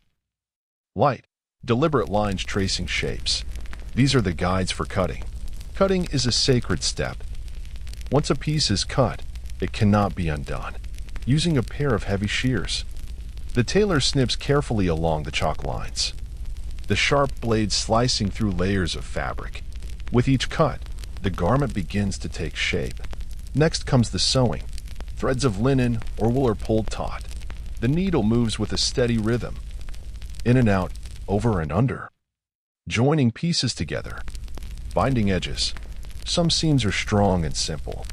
Light, deliberate lines tracing shapes. These are the guides for cutting. Cutting is a sacred step. Once a piece is cut, it cannot be undone, using a pair of heavy shears. The tailor snips carefully along the chalk lines, the sharp blade slicing through layers of fabric. With each cut, the garment begins to take shape. Next comes the sewing. Threads of linen or wool are pulled taut. The needle moves with a steady rhythm, in and out, over and under, joining pieces together. Binding edges. Some seams are strong and simple,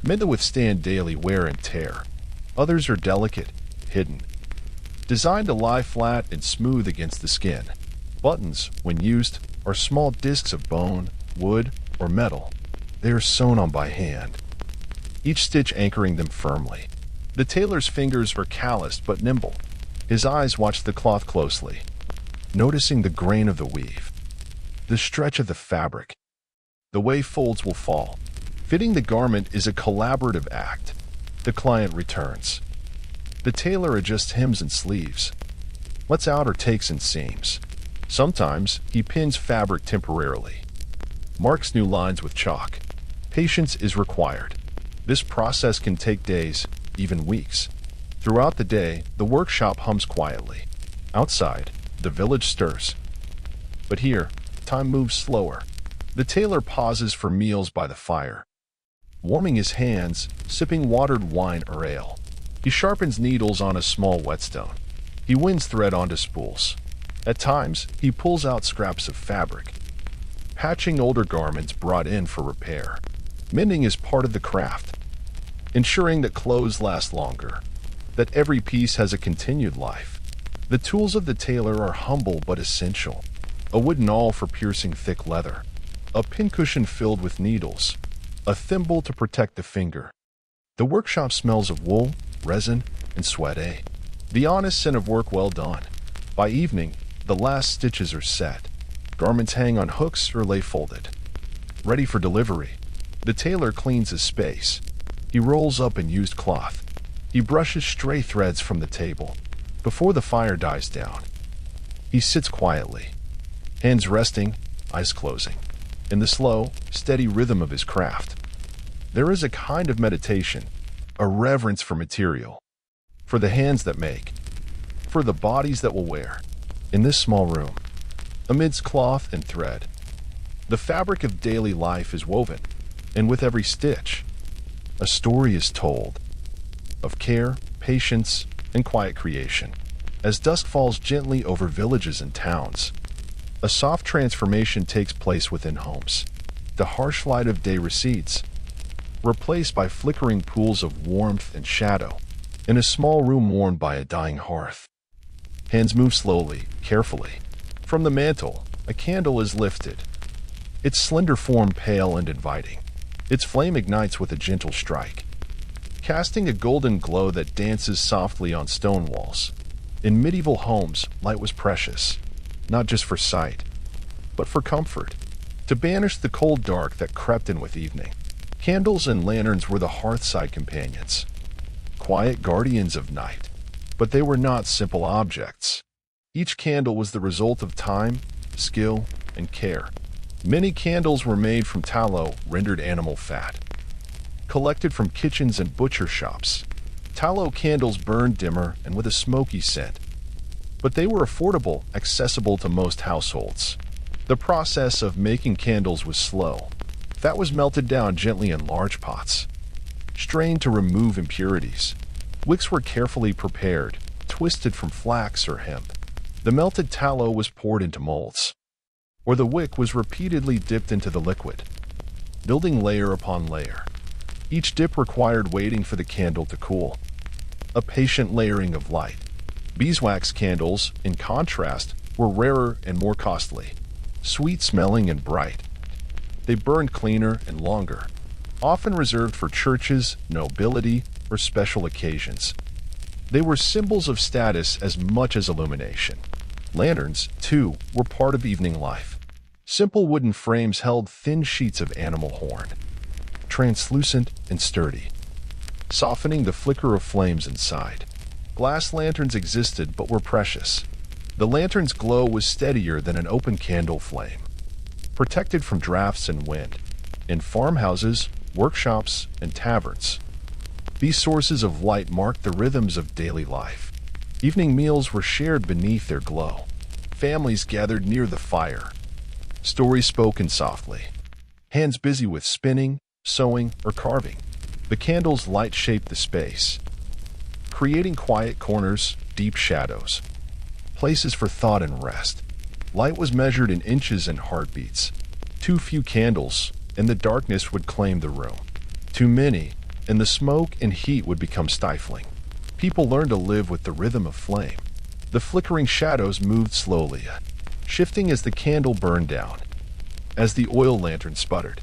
meant to withstand daily wear and tear. Others are delicate, hidden, designed to lie flat and smooth against the skin. Buttons, when used, are small discs of bone, wood, or metal. They are sewn on by hand, each stitch anchoring them firmly. The tailor's fingers are calloused but nimble. His eyes watch the cloth closely, noticing the grain of the weave, the stretch of the fabric, the way folds will fall. Fitting the garment is a collaborative act. The client returns. The tailor adjusts hems and sleeves, lets out or takes in seams. Sometimes he pins fabric temporarily, marks new lines with chalk. Patience is required. This process can take days, even weeks. Throughout the day, the workshop hums quietly. Outside, the village stirs. But here, time moves slower. The tailor pauses for meals by the fire, warming his hands, sipping watered wine or ale. He sharpens needles on a small whetstone. He winds thread onto spools. At times, he pulls out scraps of fabric, patching older garments brought in for repair. Mending is part of the craft, ensuring that clothes last longer, that every piece has a continued life. The tools of the tailor are humble but essential. A wooden awl for piercing thick leather, a pincushion filled with needles, a thimble to protect the finger. The workshop smells of wool, resin, and sweat. The honest scent of work well done. By evening, the last stitches are set. Garments hang on hooks or lay folded, ready for delivery. The tailor cleans his space. He rolls up in used cloth. He brushes stray threads from the table. Before the fire dies down, he sits quietly, hands resting, eyes closing, in the slow, steady rhythm of his craft. There is a kind of meditation, a reverence for material, for the hands that make, for the bodies that will wear. In this small room, amidst cloth and thread, the fabric of daily life is woven, and with every stitch, a story is told of care, patience, and quiet creation. As dusk falls gently over villages and towns, a soft transformation takes place within homes. The harsh light of day recedes, replaced by flickering pools of warmth and shadow. In a small room warmed by a dying hearth, hands move slowly, carefully. From the mantel, a candle is lifted, its slender form pale and inviting. Its flame ignites with a gentle strike, casting a golden glow that dances softly on stone walls. In medieval homes, light was precious, not just for sight, but for comfort, to banish the cold dark that crept in with evening. Candles and lanterns were the hearthside companions, quiet guardians of night. But they were not simple objects. Each candle was the result of time, skill, and care. Many candles were made from tallow, rendered animal fat, collected from kitchens and butcher shops. Tallow candles burned dimmer and with a smoky scent, but they were affordable, accessible to most households. The process of making candles was slow. Fat was melted down gently in large pots, strained to remove impurities. Wicks were carefully prepared, twisted from flax or hemp. The melted tallow was poured into molds, or the wick was repeatedly dipped into the liquid, building layer upon layer. Each dip required waiting for the candle to cool, a patient layering of light. Beeswax candles, in contrast, were rarer and more costly, sweet-smelling and bright. They burned cleaner and longer, often reserved for churches, nobility, or special occasions. They were symbols of status as much as illumination. Lanterns, too, were part of evening life. Simple wooden frames held thin sheets of animal horn, translucent and sturdy, softening the flicker of flames inside. Glass lanterns existed but were precious. The lantern's glow was steadier than an open candle flame, protected from drafts and wind. In farmhouses, workshops, and taverns. These sources of light marked the rhythms of daily life. Evening meals were shared beneath their glow. Families gathered near the fire, stories spoken softly, hands busy with spinning, sewing, or carving. The candle's light shaped the space, creating quiet corners, deep shadows, places for thought and rest. Light was measured in inches and heartbeats. Too few candles, and the darkness would claim the room. Too many, and the smoke and heat would become stifling. People learned to live with the rhythm of flame. The flickering shadows moved slowly, shifting as the candle burned down, as the oil lantern sputtered.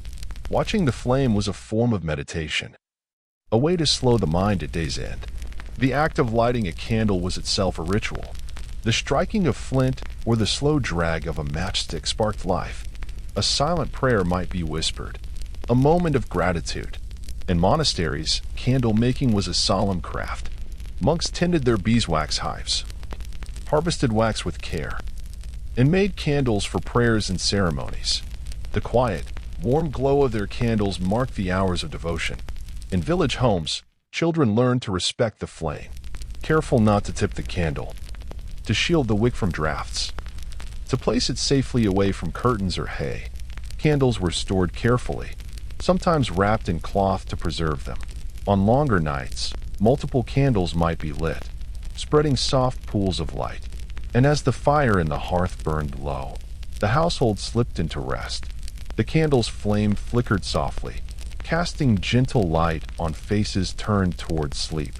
Watching the flame was a form of meditation, a way to slow the mind at day's end. The act of lighting a candle was itself a ritual. The striking of flint or the slow drag of a matchstick sparked life. A silent prayer might be whispered, a moment of gratitude. In monasteries, candle making was a solemn craft. Monks tended their beeswax hives, harvested wax with care, and made candles for prayers and ceremonies. The quiet, warm glow of their candles marked the hours of devotion. In village homes, children learned to respect the flame, careful not to tip the candle, to shield the wick from drafts, to place it safely away from curtains or hay. Candles were stored carefully, sometimes wrapped in cloth to preserve them. On longer nights, multiple candles might be lit, spreading soft pools of light. And as the fire in the hearth burned low, the household slipped into rest. The candle's flame flickered softly, casting gentle light on faces turned toward sleep.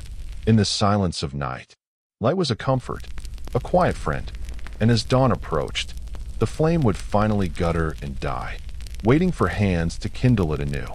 In the silence of night, light was a comfort, a quiet friend, and as dawn approached, the flame would finally gutter and die, waiting for hands to kindle it anew.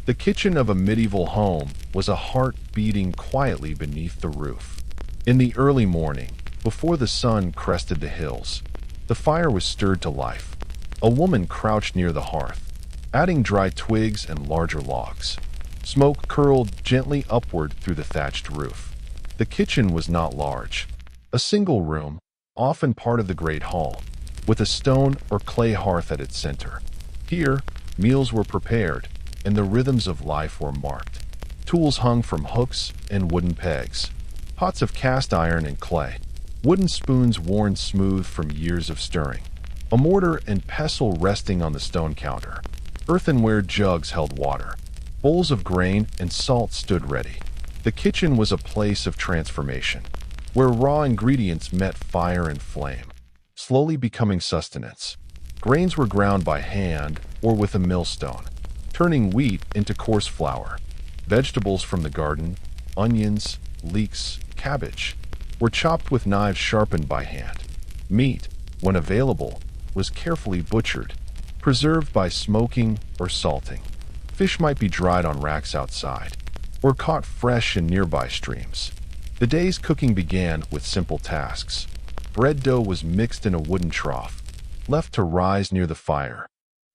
The kitchen of a medieval home was a heart beating quietly beneath the roof. In the early morning, before the sun crested the hills, the fire was stirred to life. A woman crouched near the hearth, adding dry twigs and larger logs. Smoke curled gently upward through the thatched roof. The kitchen was not large. A single room, often part of the great hall, with a stone or clay hearth at its center. Here, meals were prepared, and the rhythms of life were marked. Tools hung from hooks and wooden pegs, pots of cast iron and clay, wooden spoons worn smooth from years of stirring, a mortar and pestle resting on the stone counter. Earthenware jugs held water. Bowls of grain and salt stood ready. The kitchen was a place of transformation, where raw ingredients met fire and flame, slowly becoming sustenance. Grains were ground by hand or with a millstone, turning wheat into coarse flour. Vegetables from the garden, onions, leeks, cabbage, were chopped with knives sharpened by hand. Meat, when available, was carefully butchered, preserved by smoking or salting. Fish might be dried on racks outside, or caught fresh in nearby streams. The day's cooking began with simple tasks. Bread dough was mixed in a wooden trough, left to rise near the fire.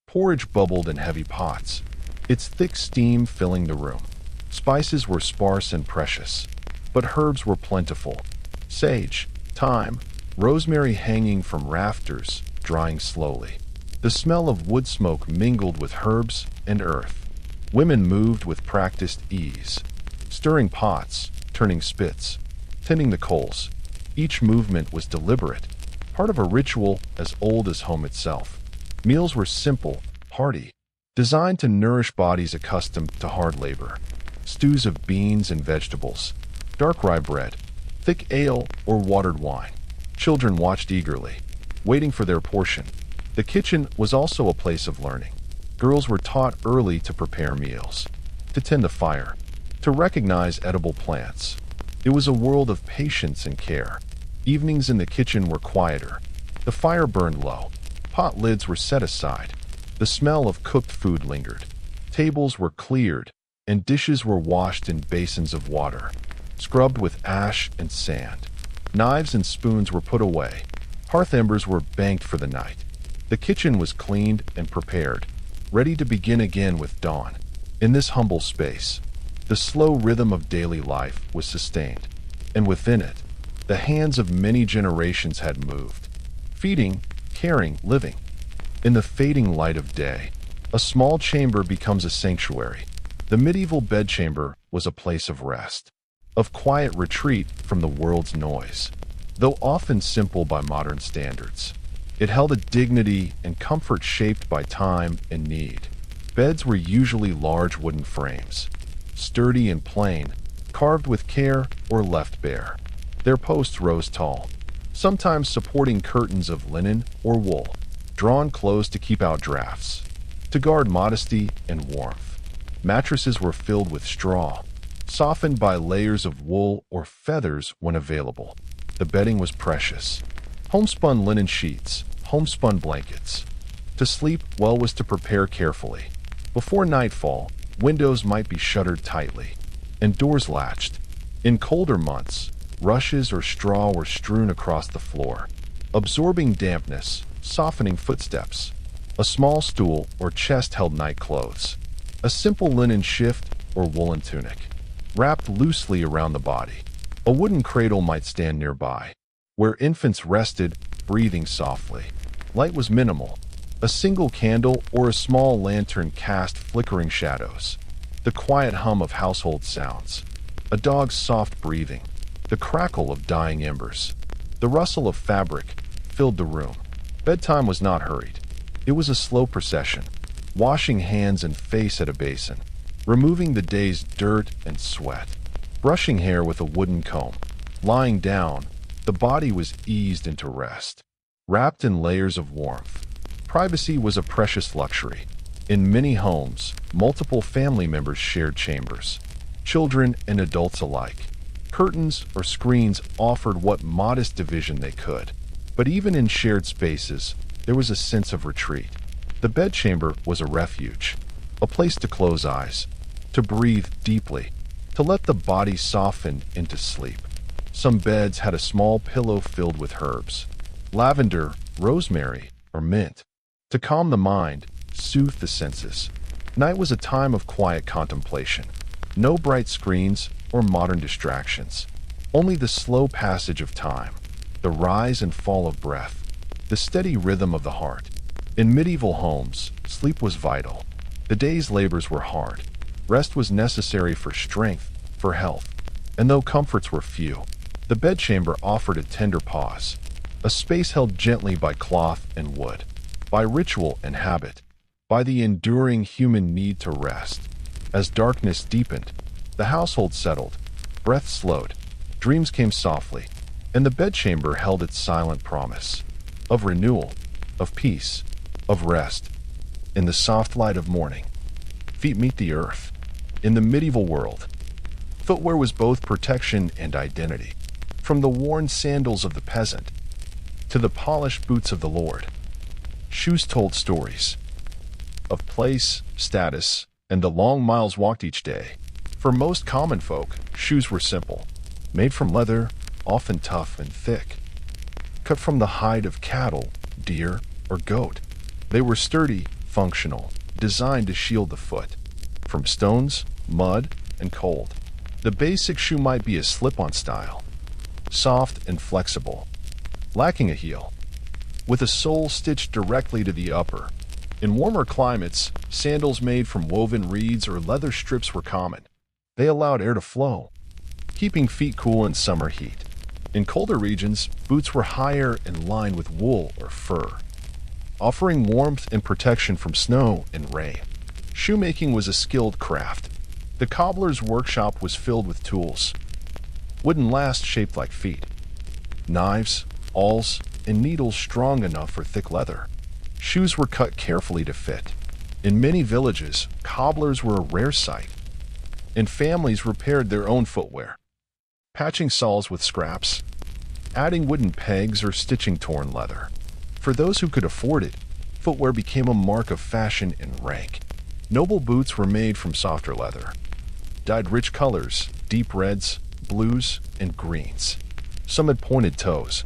Porridge bubbled in heavy pots, its thick steam filling the room. Spices were sparse and precious, but herbs were plentiful. Sage, thyme, rosemary hanging from rafters, drying slowly. The smell of wood smoke mingled with herbs and earth. Women moved with practiced ease, stirring pots, turning spits, tending the coals. Each movement was deliberate, part of a ritual as old as home itself. Meals were simple, hearty, designed to nourish bodies accustomed to hard labor. Stews of beans and vegetables, dark rye bread, thick ale or watered wine. Children watched eagerly, waiting for their portion. The kitchen was also a place of learning. Girls were taught early to prepare meals, to tend the fire, to recognize edible plants. It was a world of patience and care. Evenings in the kitchen were quieter. The fire burned low. Pot lids were set aside. The smell of cooked food lingered. Tables were cleared, and dishes were washed in basins of water, scrubbed with ash and sand. Knives and spoons were put away. Hearth embers were banked for the night. The kitchen was cleaned and prepared, ready to begin again with dawn. In this humble space, the slow rhythm of daily life was sustained, and within it, the hands of many generations had moved, feeding, caring, living. In the fading light of day, a small chamber becomes a sanctuary. The medieval bedchamber was a place of rest, of quiet retreat from the world's noise. Though often simple by modern standards, it held a dignity and comfort shaped by time and need. Beds were usually large wooden frames, sturdy and plain, carved with care or left bare. Their posts rose tall, sometimes supporting curtains of linen or wool, drawn close to keep out drafts, to guard modesty and warmth. Mattresses were filled with straw, softened by layers of wool or feathers when available. The bedding was precious. Homespun linen sheets, homespun blankets. To sleep well was to prepare carefully. Before nightfall, windows might be shuttered tightly, and doors latched. In colder months, rushes or straw were strewn across the floor, absorbing dampness, softening footsteps. A small stool or chest held night clothes. A simple linen shift or woolen tunic, wrapped loosely around the body. A wooden cradle might stand nearby, where infants rested, breathing softly. Light was minimal. A single candle or a small lantern cast flickering shadows. The quiet hum of household sounds. A dog's soft breathing. The crackle of dying embers. The rustle of fabric filled the room. Bedtime was not hurried. It was a slow procession, washing hands and face at a basin, removing the day's dirt and sweat, brushing hair with a wooden comb. Lying down, the body was eased into rest, wrapped in layers of warmth. Privacy was a precious luxury. In many homes, multiple family members shared chambers, children and adults alike. Curtains or screens offered what modest division they could. But even in shared spaces, there was a sense of retreat. The bedchamber was a refuge, a place to close eyes, to breathe deeply, to let the body soften into sleep. Some beds had a small pillow filled with herbs, lavender, rosemary, or mint, to calm the mind, soothe the senses. Night was a time of quiet contemplation. No bright screens or modern distractions. Only the slow passage of time, the rise and fall of breath, the steady rhythm of the heart. In medieval homes, sleep was vital. The day's labors were hard. Rest was necessary for strength, for health. And though comforts were few, the bedchamber offered a tender pause, a space held gently by cloth and wood, by ritual and habit, by the enduring human need to rest. As darkness deepened, the household settled, breath slowed, dreams came softly, and the bedchamber held its silent promise of renewal, of peace, of rest. In the soft light of morning, feet meet the earth. In the medieval world, footwear was both protection and identity. From the worn sandals of the peasant to the polished boots of the lord, shoes told stories of place, status, and the long miles walked each day. For most common folk, shoes were simple, made from leather, often tough and thick, cut from the hide of cattle, deer, or goat. They were sturdy, functional, designed to shield the foot from stones, mud, and cold. The basic shoe might be a slip-on style, soft and flexible, lacking a heel, with a sole stitched directly to the upper. In warmer climates, sandals made from woven reeds or leather strips were common. They allowed air to flow, keeping feet cool in summer heat. In colder regions, boots were higher and lined with wool or fur, offering warmth and protection from snow and rain. Shoemaking was a skilled craft. The cobbler's workshop was filled with tools, wooden lasts shaped like feet, knives, awls, and needles strong enough for thick leather. Shoes were cut carefully to fit. In many villages, cobblers were a rare sight, and families repaired their own footwear, patching soles with scraps, adding wooden pegs or stitching torn leather. For those who could afford it, footwear became a mark of fashion and rank. Noble boots were made from softer leather, dyed rich colors, deep reds, blues, and greens. Some had pointed toes,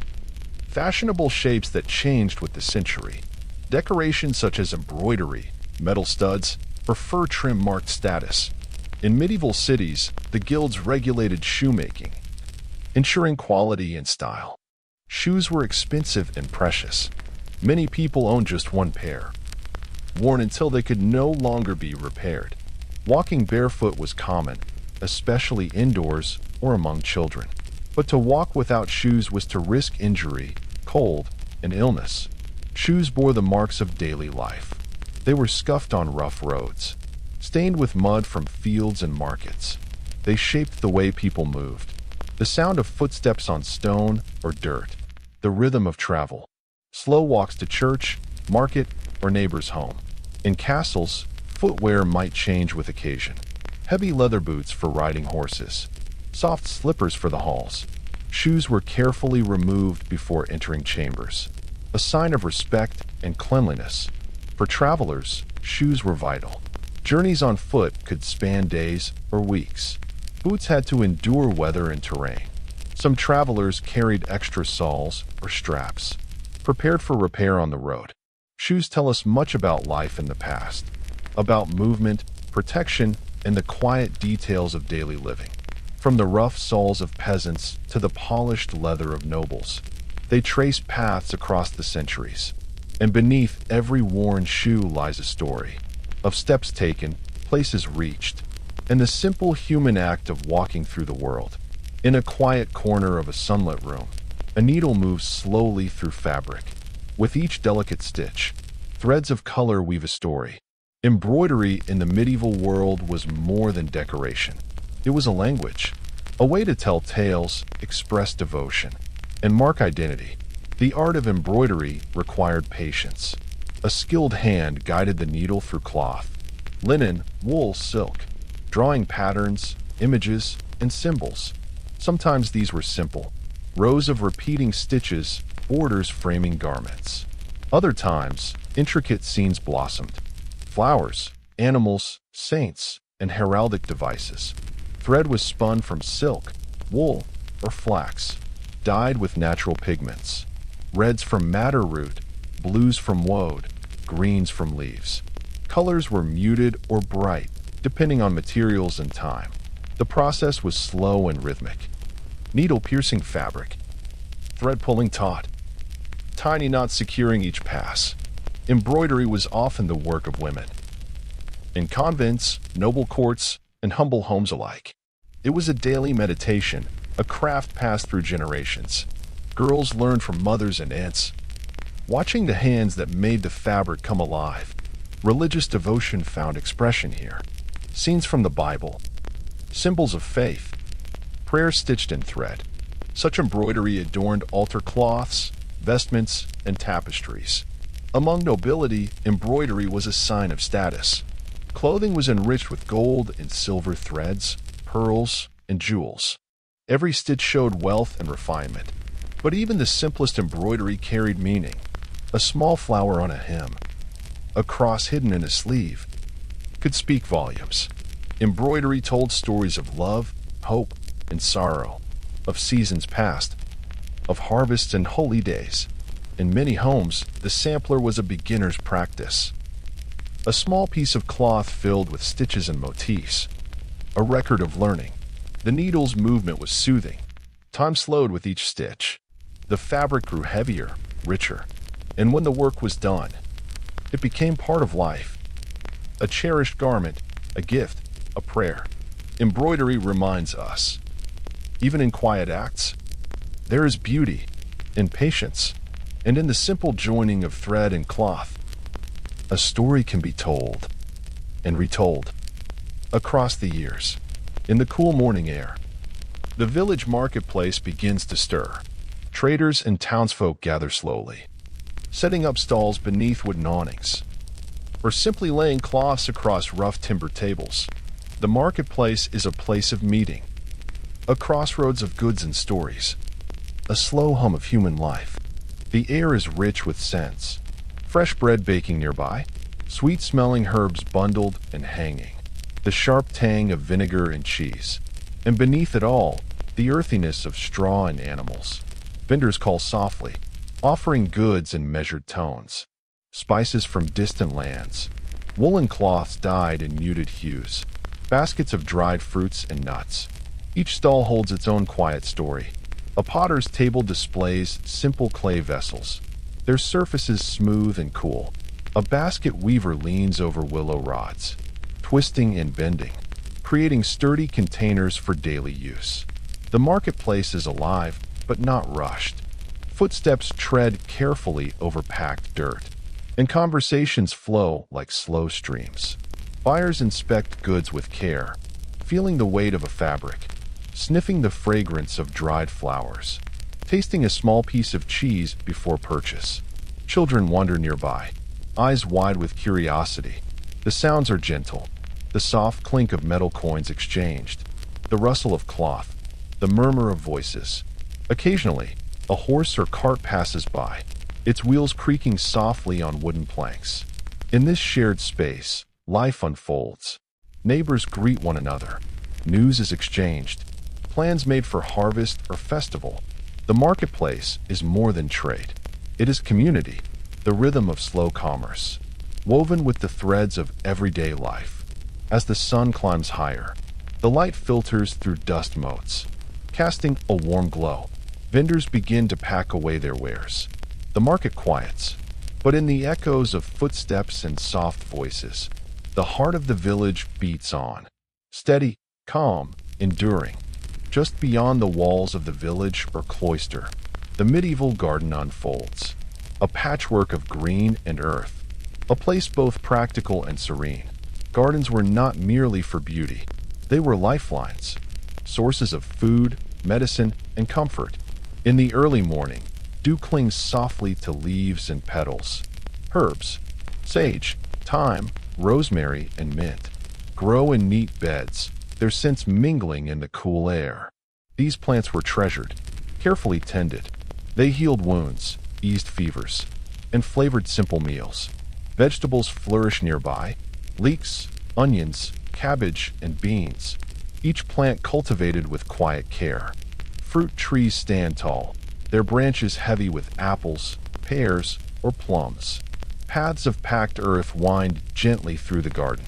fashionable shapes that changed with the century. Decorations such as embroidery, metal studs, or fur trim marked status. In medieval cities, the guilds regulated shoemaking, ensuring quality and style. Shoes were expensive and precious. Many people owned just one pair, worn until they could no longer be repaired. Walking barefoot was common, especially indoors or among children. But to walk without shoes was to risk injury, cold, and illness. Shoes bore the marks of daily life. They were scuffed on rough roads, stained with mud from fields and markets. They shaped the way people moved. The sound of footsteps on stone or dirt. The rhythm of travel. Slow walks to church, market, or neighbor's home. In castles, footwear might change with occasion. Heavy leather boots for riding horses. Soft slippers for the halls. Shoes were carefully removed before entering chambers, a sign of respect and cleanliness. For travelers, shoes were vital. Journeys on foot could span days or weeks. Boots had to endure weather and terrain. Some travelers carried extra soles or straps, prepared for repair on the road. Shoes tell us much about life in the past, about movement, protection, and the quiet details of daily living. From the rough soles of peasants to the polished leather of nobles, they trace paths across the centuries. And beneath every worn shoe lies a story of steps taken, places reached, and the simple human act of walking through the world. In a quiet corner of a sunlit room, a needle moves slowly through fabric. With each delicate stitch, threads of color weave a story. Embroidery in the medieval world was more than decoration. It was a language, a way to tell tales, express devotion, and mark identity. The art of embroidery required patience. A skilled hand guided the needle through cloth, linen, wool, silk, drawing patterns, images, and symbols. Sometimes these were simple, rows of repeating stitches, borders framing garments. Other times, intricate scenes blossomed. Flowers, animals, saints, and heraldic devices. Thread was spun from silk, wool, or flax, dyed with natural pigments. Reds from madder root, blues from woad, greens from leaves. Colors were muted or bright, depending on materials and time. The process was slow and rhythmic. Needle piercing fabric, thread pulling taut, tiny knots securing each pass. Embroidery was often the work of women. In convents, noble courts, and humble homes alike. It was a daily meditation, a craft passed through generations. Girls learned from mothers and aunts, watching the hands that made the fabric come alive. Religious devotion found expression here. Scenes from the Bible, symbols of faith, prayer stitched in thread. Such embroidery adorned altar cloths, vestments, and tapestries. Among nobility, embroidery was a sign of status. Clothing was enriched with gold and silver threads, pearls, and jewels. Every stitch showed wealth and refinement. But even the simplest embroidery carried meaning. A small flower on a hem, a cross hidden in a sleeve, could speak volumes. Embroidery told stories of love, hope, and sorrow, of seasons past, of harvests and holy days. In many homes, the sampler was a beginner's practice. A small piece of cloth filled with stitches and motifs. A record of learning. The needle's movement was soothing. Time slowed with each stitch. The fabric grew heavier, richer. And when the work was done, it became part of life. A cherished garment, a gift, a prayer. Embroidery reminds us, even in quiet acts, there is beauty in patience and in the simple joining of thread and cloth. A story can be told and retold across the years. In the cool morning air, the village marketplace begins to stir. Traders and townsfolk gather slowly, setting up stalls beneath wooden awnings, or simply laying cloths across rough timber tables. The marketplace is a place of meeting, a crossroads of goods and stories, a slow hum of human life. The air is rich with scents, fresh bread baking nearby, sweet-smelling herbs bundled and hanging, the sharp tang of vinegar and cheese, and beneath it all, the earthiness of straw and animals. Vendors call softly, offering goods in measured tones, spices from distant lands, woolen cloths dyed in muted hues, baskets of dried fruits and nuts. Each stall holds its own quiet story. A potter's table displays simple clay vessels, their surfaces smooth and cool. A basket weaver leans over willow rods, twisting and bending, creating sturdy containers for daily use. The marketplace is alive, but not rushed. Footsteps tread carefully over packed dirt, and conversations flow like slow streams. Buyers inspect goods with care, feeling the weight of a fabric, sniffing the fragrance of dried flowers, tasting a small piece of cheese before purchase. Children wander nearby, eyes wide with curiosity. The sounds are gentle, the soft clink of metal coins exchanged, the rustle of cloth, the murmur of voices. Occasionally, a horse or cart passes by, its wheels creaking softly on wooden planks. In this shared space, life unfolds. Neighbors greet one another. News is exchanged. Plans made for harvest or festival. The marketplace is more than trade. It is community, the rhythm of slow commerce, woven with the threads of everyday life. As the sun climbs higher, the light filters through dust motes, casting a warm glow. Vendors begin to pack away their wares. The market quiets, but in the echoes of footsteps and soft voices, the heart of the village beats on. Steady, calm, enduring. Just beyond the walls of the village or cloister, the medieval garden unfolds. A patchwork of green and earth, a place both practical and serene. Gardens were not merely for beauty. They were lifelines, sources of food, medicine, and comfort. In the early morning, dew clings softly to leaves and petals. Herbs, sage, thyme, rosemary, and mint, grow in neat beds, their scents mingling in the cool air. These plants were treasured, carefully tended. They healed wounds, eased fevers, and flavored simple meals. Vegetables flourish nearby: leeks, onions, cabbage, and beans, each plant cultivated with quiet care. Fruit trees stand tall, their branches heavy with apples, pears, or plums. Paths of packed earth wind gently through the garden,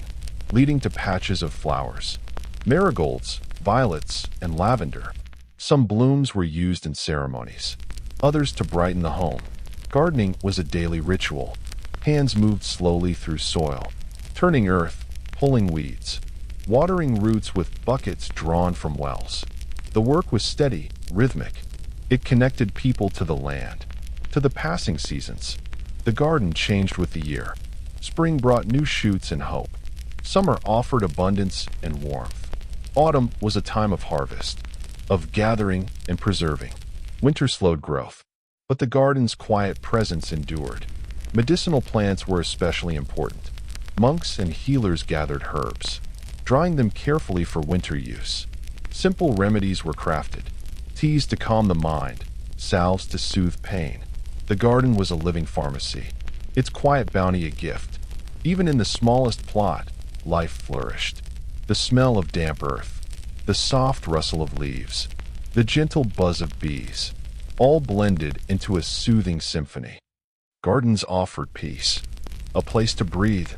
leading to patches of flowers: marigolds, violets, and lavender. Some blooms were used in ceremonies, others to brighten the home. Gardening was a daily ritual. Hands moved slowly through soil, turning earth, pulling weeds, watering roots with buckets drawn from wells. The work was steady, rhythmic. It connected people to the land, to the passing seasons. The garden changed with the year. Spring brought new shoots and hope. Summer offered abundance and warmth. Autumn was a time of harvest, of gathering and preserving. Winter slowed growth, but the garden's quiet presence endured. Medicinal plants were especially important. Monks and healers gathered herbs, drying them carefully for winter use. Simple remedies were crafted: teas to calm the mind, salves to soothe pain. The garden was a living pharmacy, its quiet bounty a gift. Even in the smallest plot, life flourished. The smell of damp earth, the soft rustle of leaves, the gentle buzz of bees, all blended into a soothing symphony. Gardens offered peace, a place to breathe,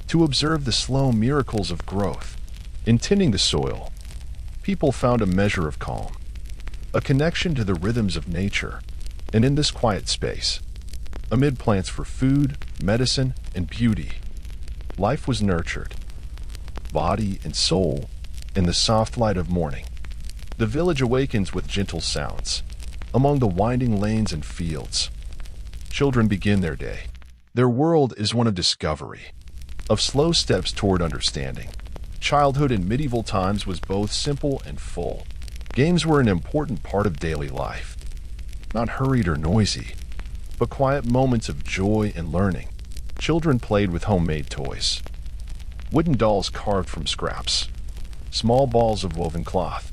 to observe the slow miracles of growth. In tending the soil, people found a measure of calm, a connection to the rhythms of nature. And in this quiet space, amid plants for food, medicine, and beauty, life was nurtured, body and soul, in the soft light of morning. The village awakens with gentle sounds. Among the winding lanes and fields, children begin their day. Their world is one of discovery, of slow steps toward understanding. Childhood in medieval times was both simple and full. Games were an important part of daily life, not hurried or noisy, but quiet moments of joy and learning. Children played with homemade toys, wooden dolls carved from scraps, small balls of woven cloth,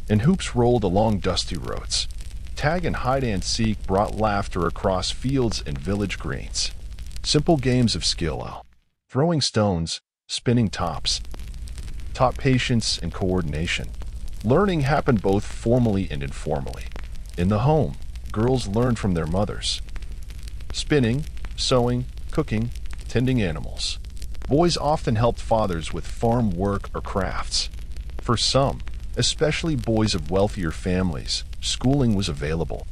and hoops rolled along dusty roads. Tag and hide-and-seek brought laughter across fields and village greens. Simple games of skill, throwing stones, spinning tops, taught patience and coordination. Learning happened both formally and informally. In the home, girls learned from their mothers: spinning, sewing, cooking, tending animals. Boys often helped fathers with farm work or crafts. For some, especially boys of wealthier families, schooling was available.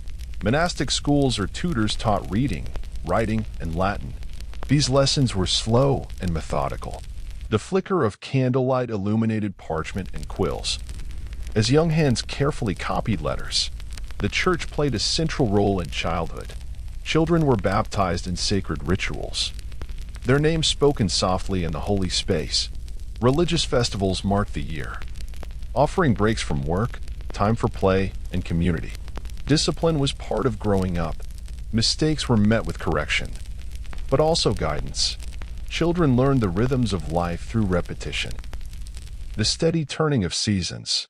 Monastic schools or tutors taught reading, writing, and Latin. These lessons were slow and methodical. The flicker of candlelight illuminated parchment and quills. As young hands carefully copied letters, the church played a central role in childhood. Children were baptized in sacred rituals, their names spoken softly in the holy space. Religious festivals marked the year, offering breaks from work, time for play, and community. Discipline was part of growing up. Mistakes were met with correction, but also guidance. Children learned the rhythms of life through repetition. The steady turning of seasons.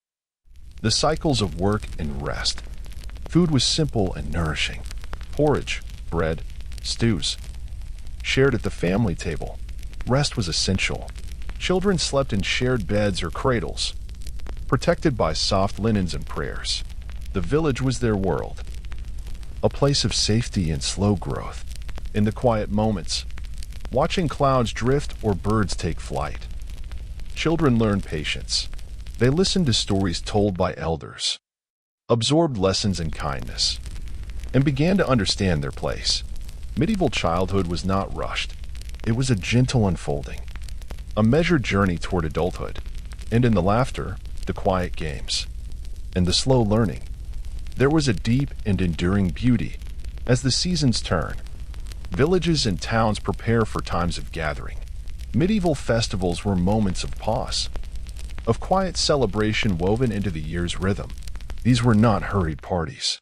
The cycles of work and rest. Food was simple and nourishing. Porridge, bread, stews. Shared at the family table. Rest was essential. Children slept in shared beds or cradles, protected by soft linens and prayers. The village was their world, a place of safety and slow growth. In the quiet moments, watching clouds drift or birds take flight, children learned patience. They listened to stories told by elders, absorbed lessons in kindness, and began to understand their place. Medieval childhood was not rushed. It was a gentle unfolding, a measured journey toward adulthood. And in the laughter, the quiet games, and the slow learning, there was a deep and enduring beauty. As the seasons turn, villages and towns prepare for times of gathering. Medieval festivals were moments of pause, of quiet celebration woven into the year's rhythm. These were not hurried parties,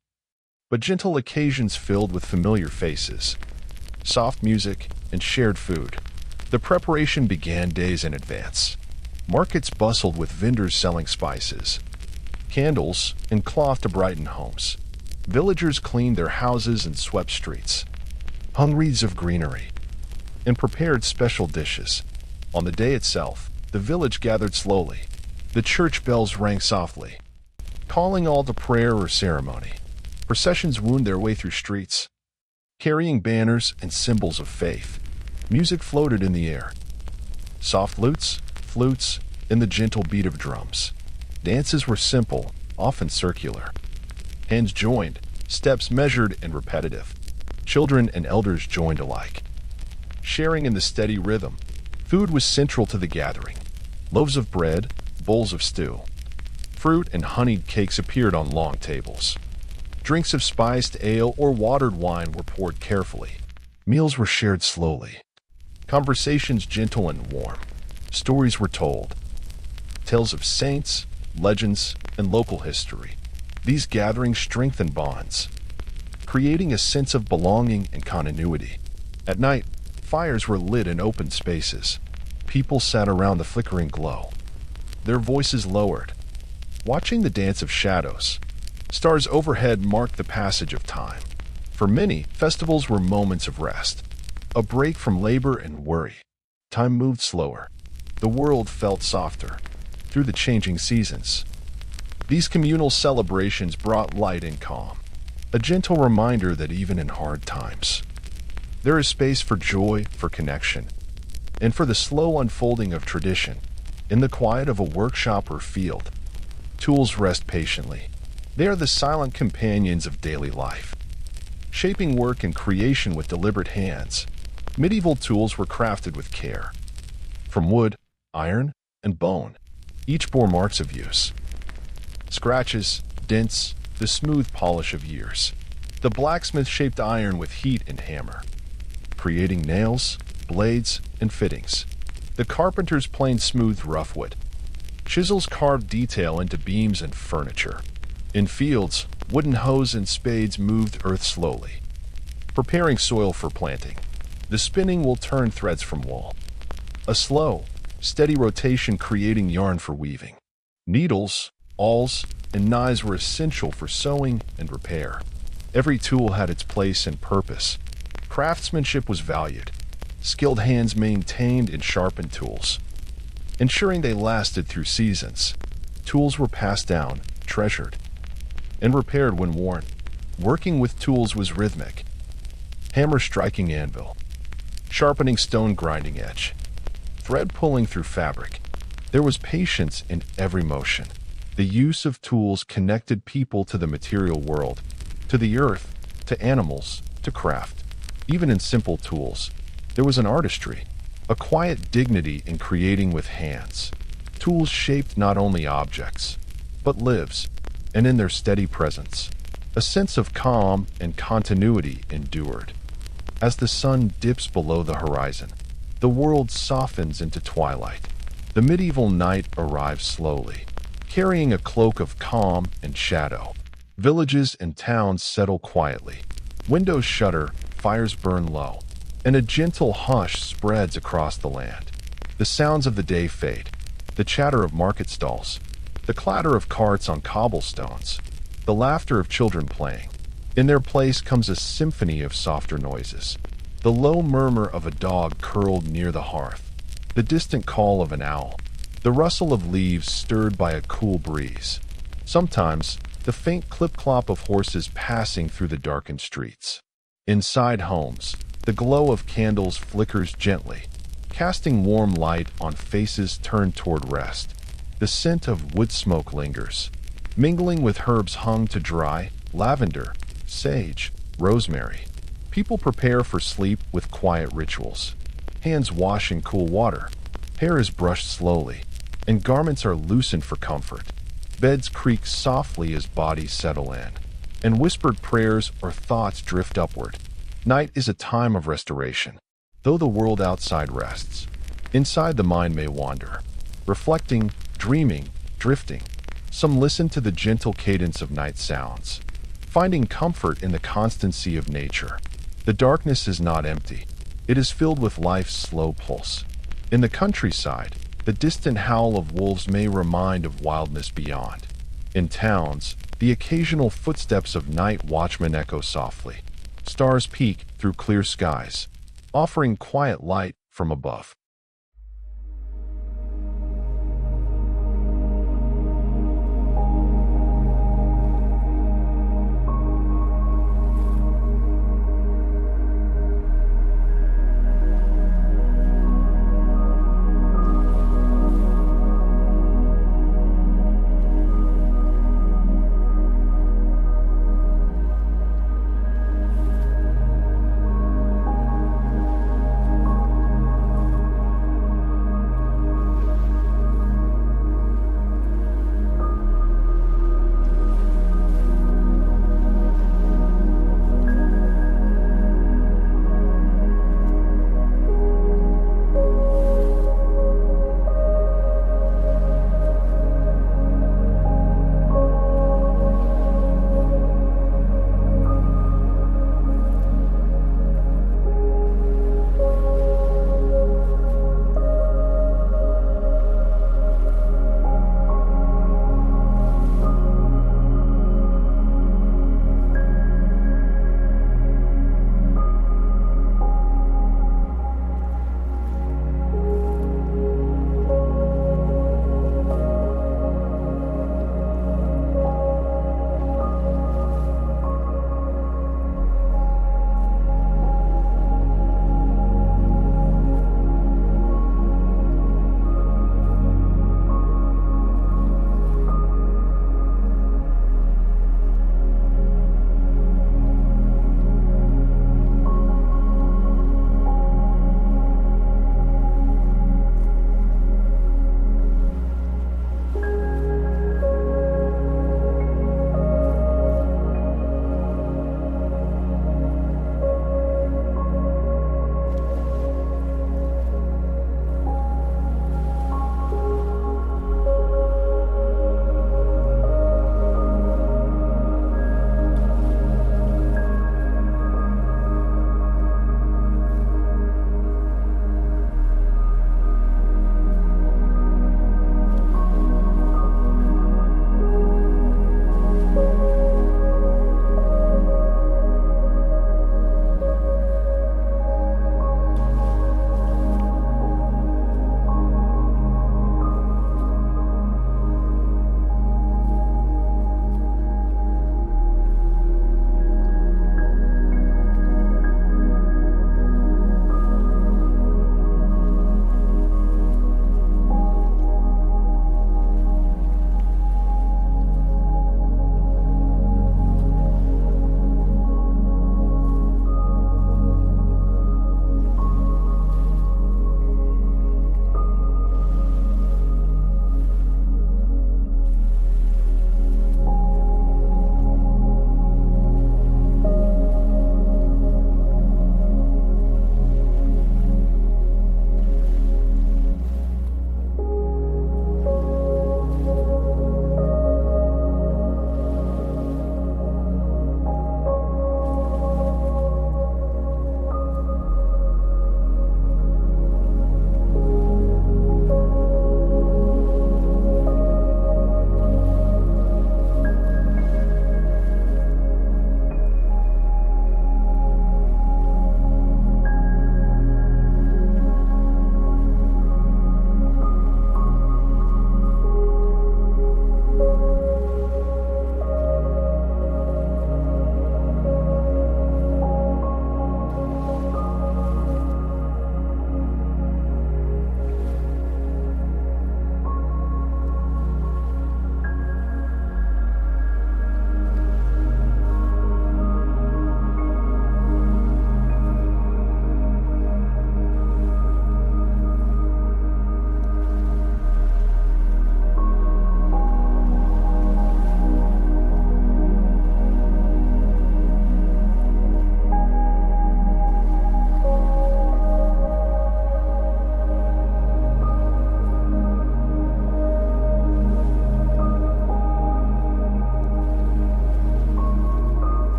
but gentle occasions filled with familiar faces, soft music, and shared food. The preparation began days in advance. Markets bustled with vendors selling spices, candles, and cloth to brighten homes. Villagers cleaned their houses and swept streets, hung wreaths of greenery, and prepared special dishes. On the day itself, the village gathered slowly. The church bells rang softly, calling all to prayer or ceremony. Processions wound their way through streets, carrying banners and symbols of faith. Music floated in the air, soft lutes, flutes, and the gentle beat of drums. Dances were simple, often circular. Hands joined, steps measured and repetitive. Children and elders joined alike, sharing in the steady rhythm. Food was central to the gathering. Loaves of bread, bowls of stew, fruit and honeyed cakes appeared on long tables. Drinks of spiced ale or watered wine were poured carefully. Meals were shared slowly. Conversations gentle and warm. Stories were told. Tales of saints, legends, and local history. These gatherings strengthened bonds, creating a sense of belonging and continuity. At night, fires were lit in open spaces. People sat around the flickering glow, their voices lowered, watching the dance of shadows. Stars overhead marked the passage of time. For many, festivals were moments of rest, a break from labor and worry. Time moved slower. The world felt softer through the changing seasons. These communal celebrations brought light and calm, a gentle reminder that even in hard times, there is space for joy, for connection, and for the slow unfolding of tradition. In the quiet of a workshop or field, tools rest patiently. They are the silent companions of daily life, shaping work and creation with deliberate hands. Medieval tools were crafted with care, from wood, iron, and bone. Each bore marks of use, scratches, dents, the smooth polish of years. The blacksmith shaped iron with heat and hammer, creating nails, blades, and fittings. The carpenters planed smooth rough wood. Chisels carved detail into beams and furniture. In fields, wooden hoes and spades moved earth slowly, preparing soil for planting. The spinning wool turned threads from wool, a slow, steady rotation creating yarn for weaving. Needles, awls, and knives were essential for sewing and repair. Every tool had its place and purpose. Craftsmanship was valued. Skilled hands maintained and sharpened tools, ensuring they lasted through seasons. Tools were passed down, treasured, and repaired when worn. Working with tools was rhythmic. Hammer striking anvil, sharpening stone grinding edge, thread pulling through fabric. There was patience in every motion. The use of tools connected people to the material world, to the earth, to animals, to craft. Even in simple tools, there was an artistry. A quiet dignity in creating with hands. Tools shaped not only objects, but lives, and in their steady presence, a sense of calm and continuity endured. As the sun dips below the horizon, the world softens into twilight. The medieval night arrives slowly, carrying a cloak of calm and shadow. Villages and towns settle quietly. Windows shutter, fires burn low, and a gentle hush spreads across the land. The sounds of the day fade, the chatter of market stalls, the clatter of carts on cobblestones, the laughter of children playing. In their place comes a symphony of softer noises. The low murmur of a dog curled near the hearth, the distant call of an owl, the rustle of leaves stirred by a cool breeze. Sometimes, the faint clip-clop of horses passing through the darkened streets. Inside homes, the glow of candles flickers gently, casting warm light on faces turned toward rest. The scent of wood smoke lingers, mingling with herbs hung to dry, lavender, sage, rosemary. People prepare for sleep with quiet rituals. Hands wash in cool water, hair is brushed slowly, and garments are loosened for comfort. Beds creak softly as bodies settle in, and whispered prayers or thoughts drift upward. Night is a time of restoration. Though the world outside rests, inside the mind may wander, reflecting, dreaming, drifting. Some listen to the gentle cadence of night sounds, finding comfort in the constancy of nature. The darkness is not empty. It is filled with life's slow pulse. In the countryside, the distant howl of wolves may remind of wildness beyond. In towns, the occasional footsteps of night watchmen echo softly. Stars peek through clear skies, offering quiet light from above.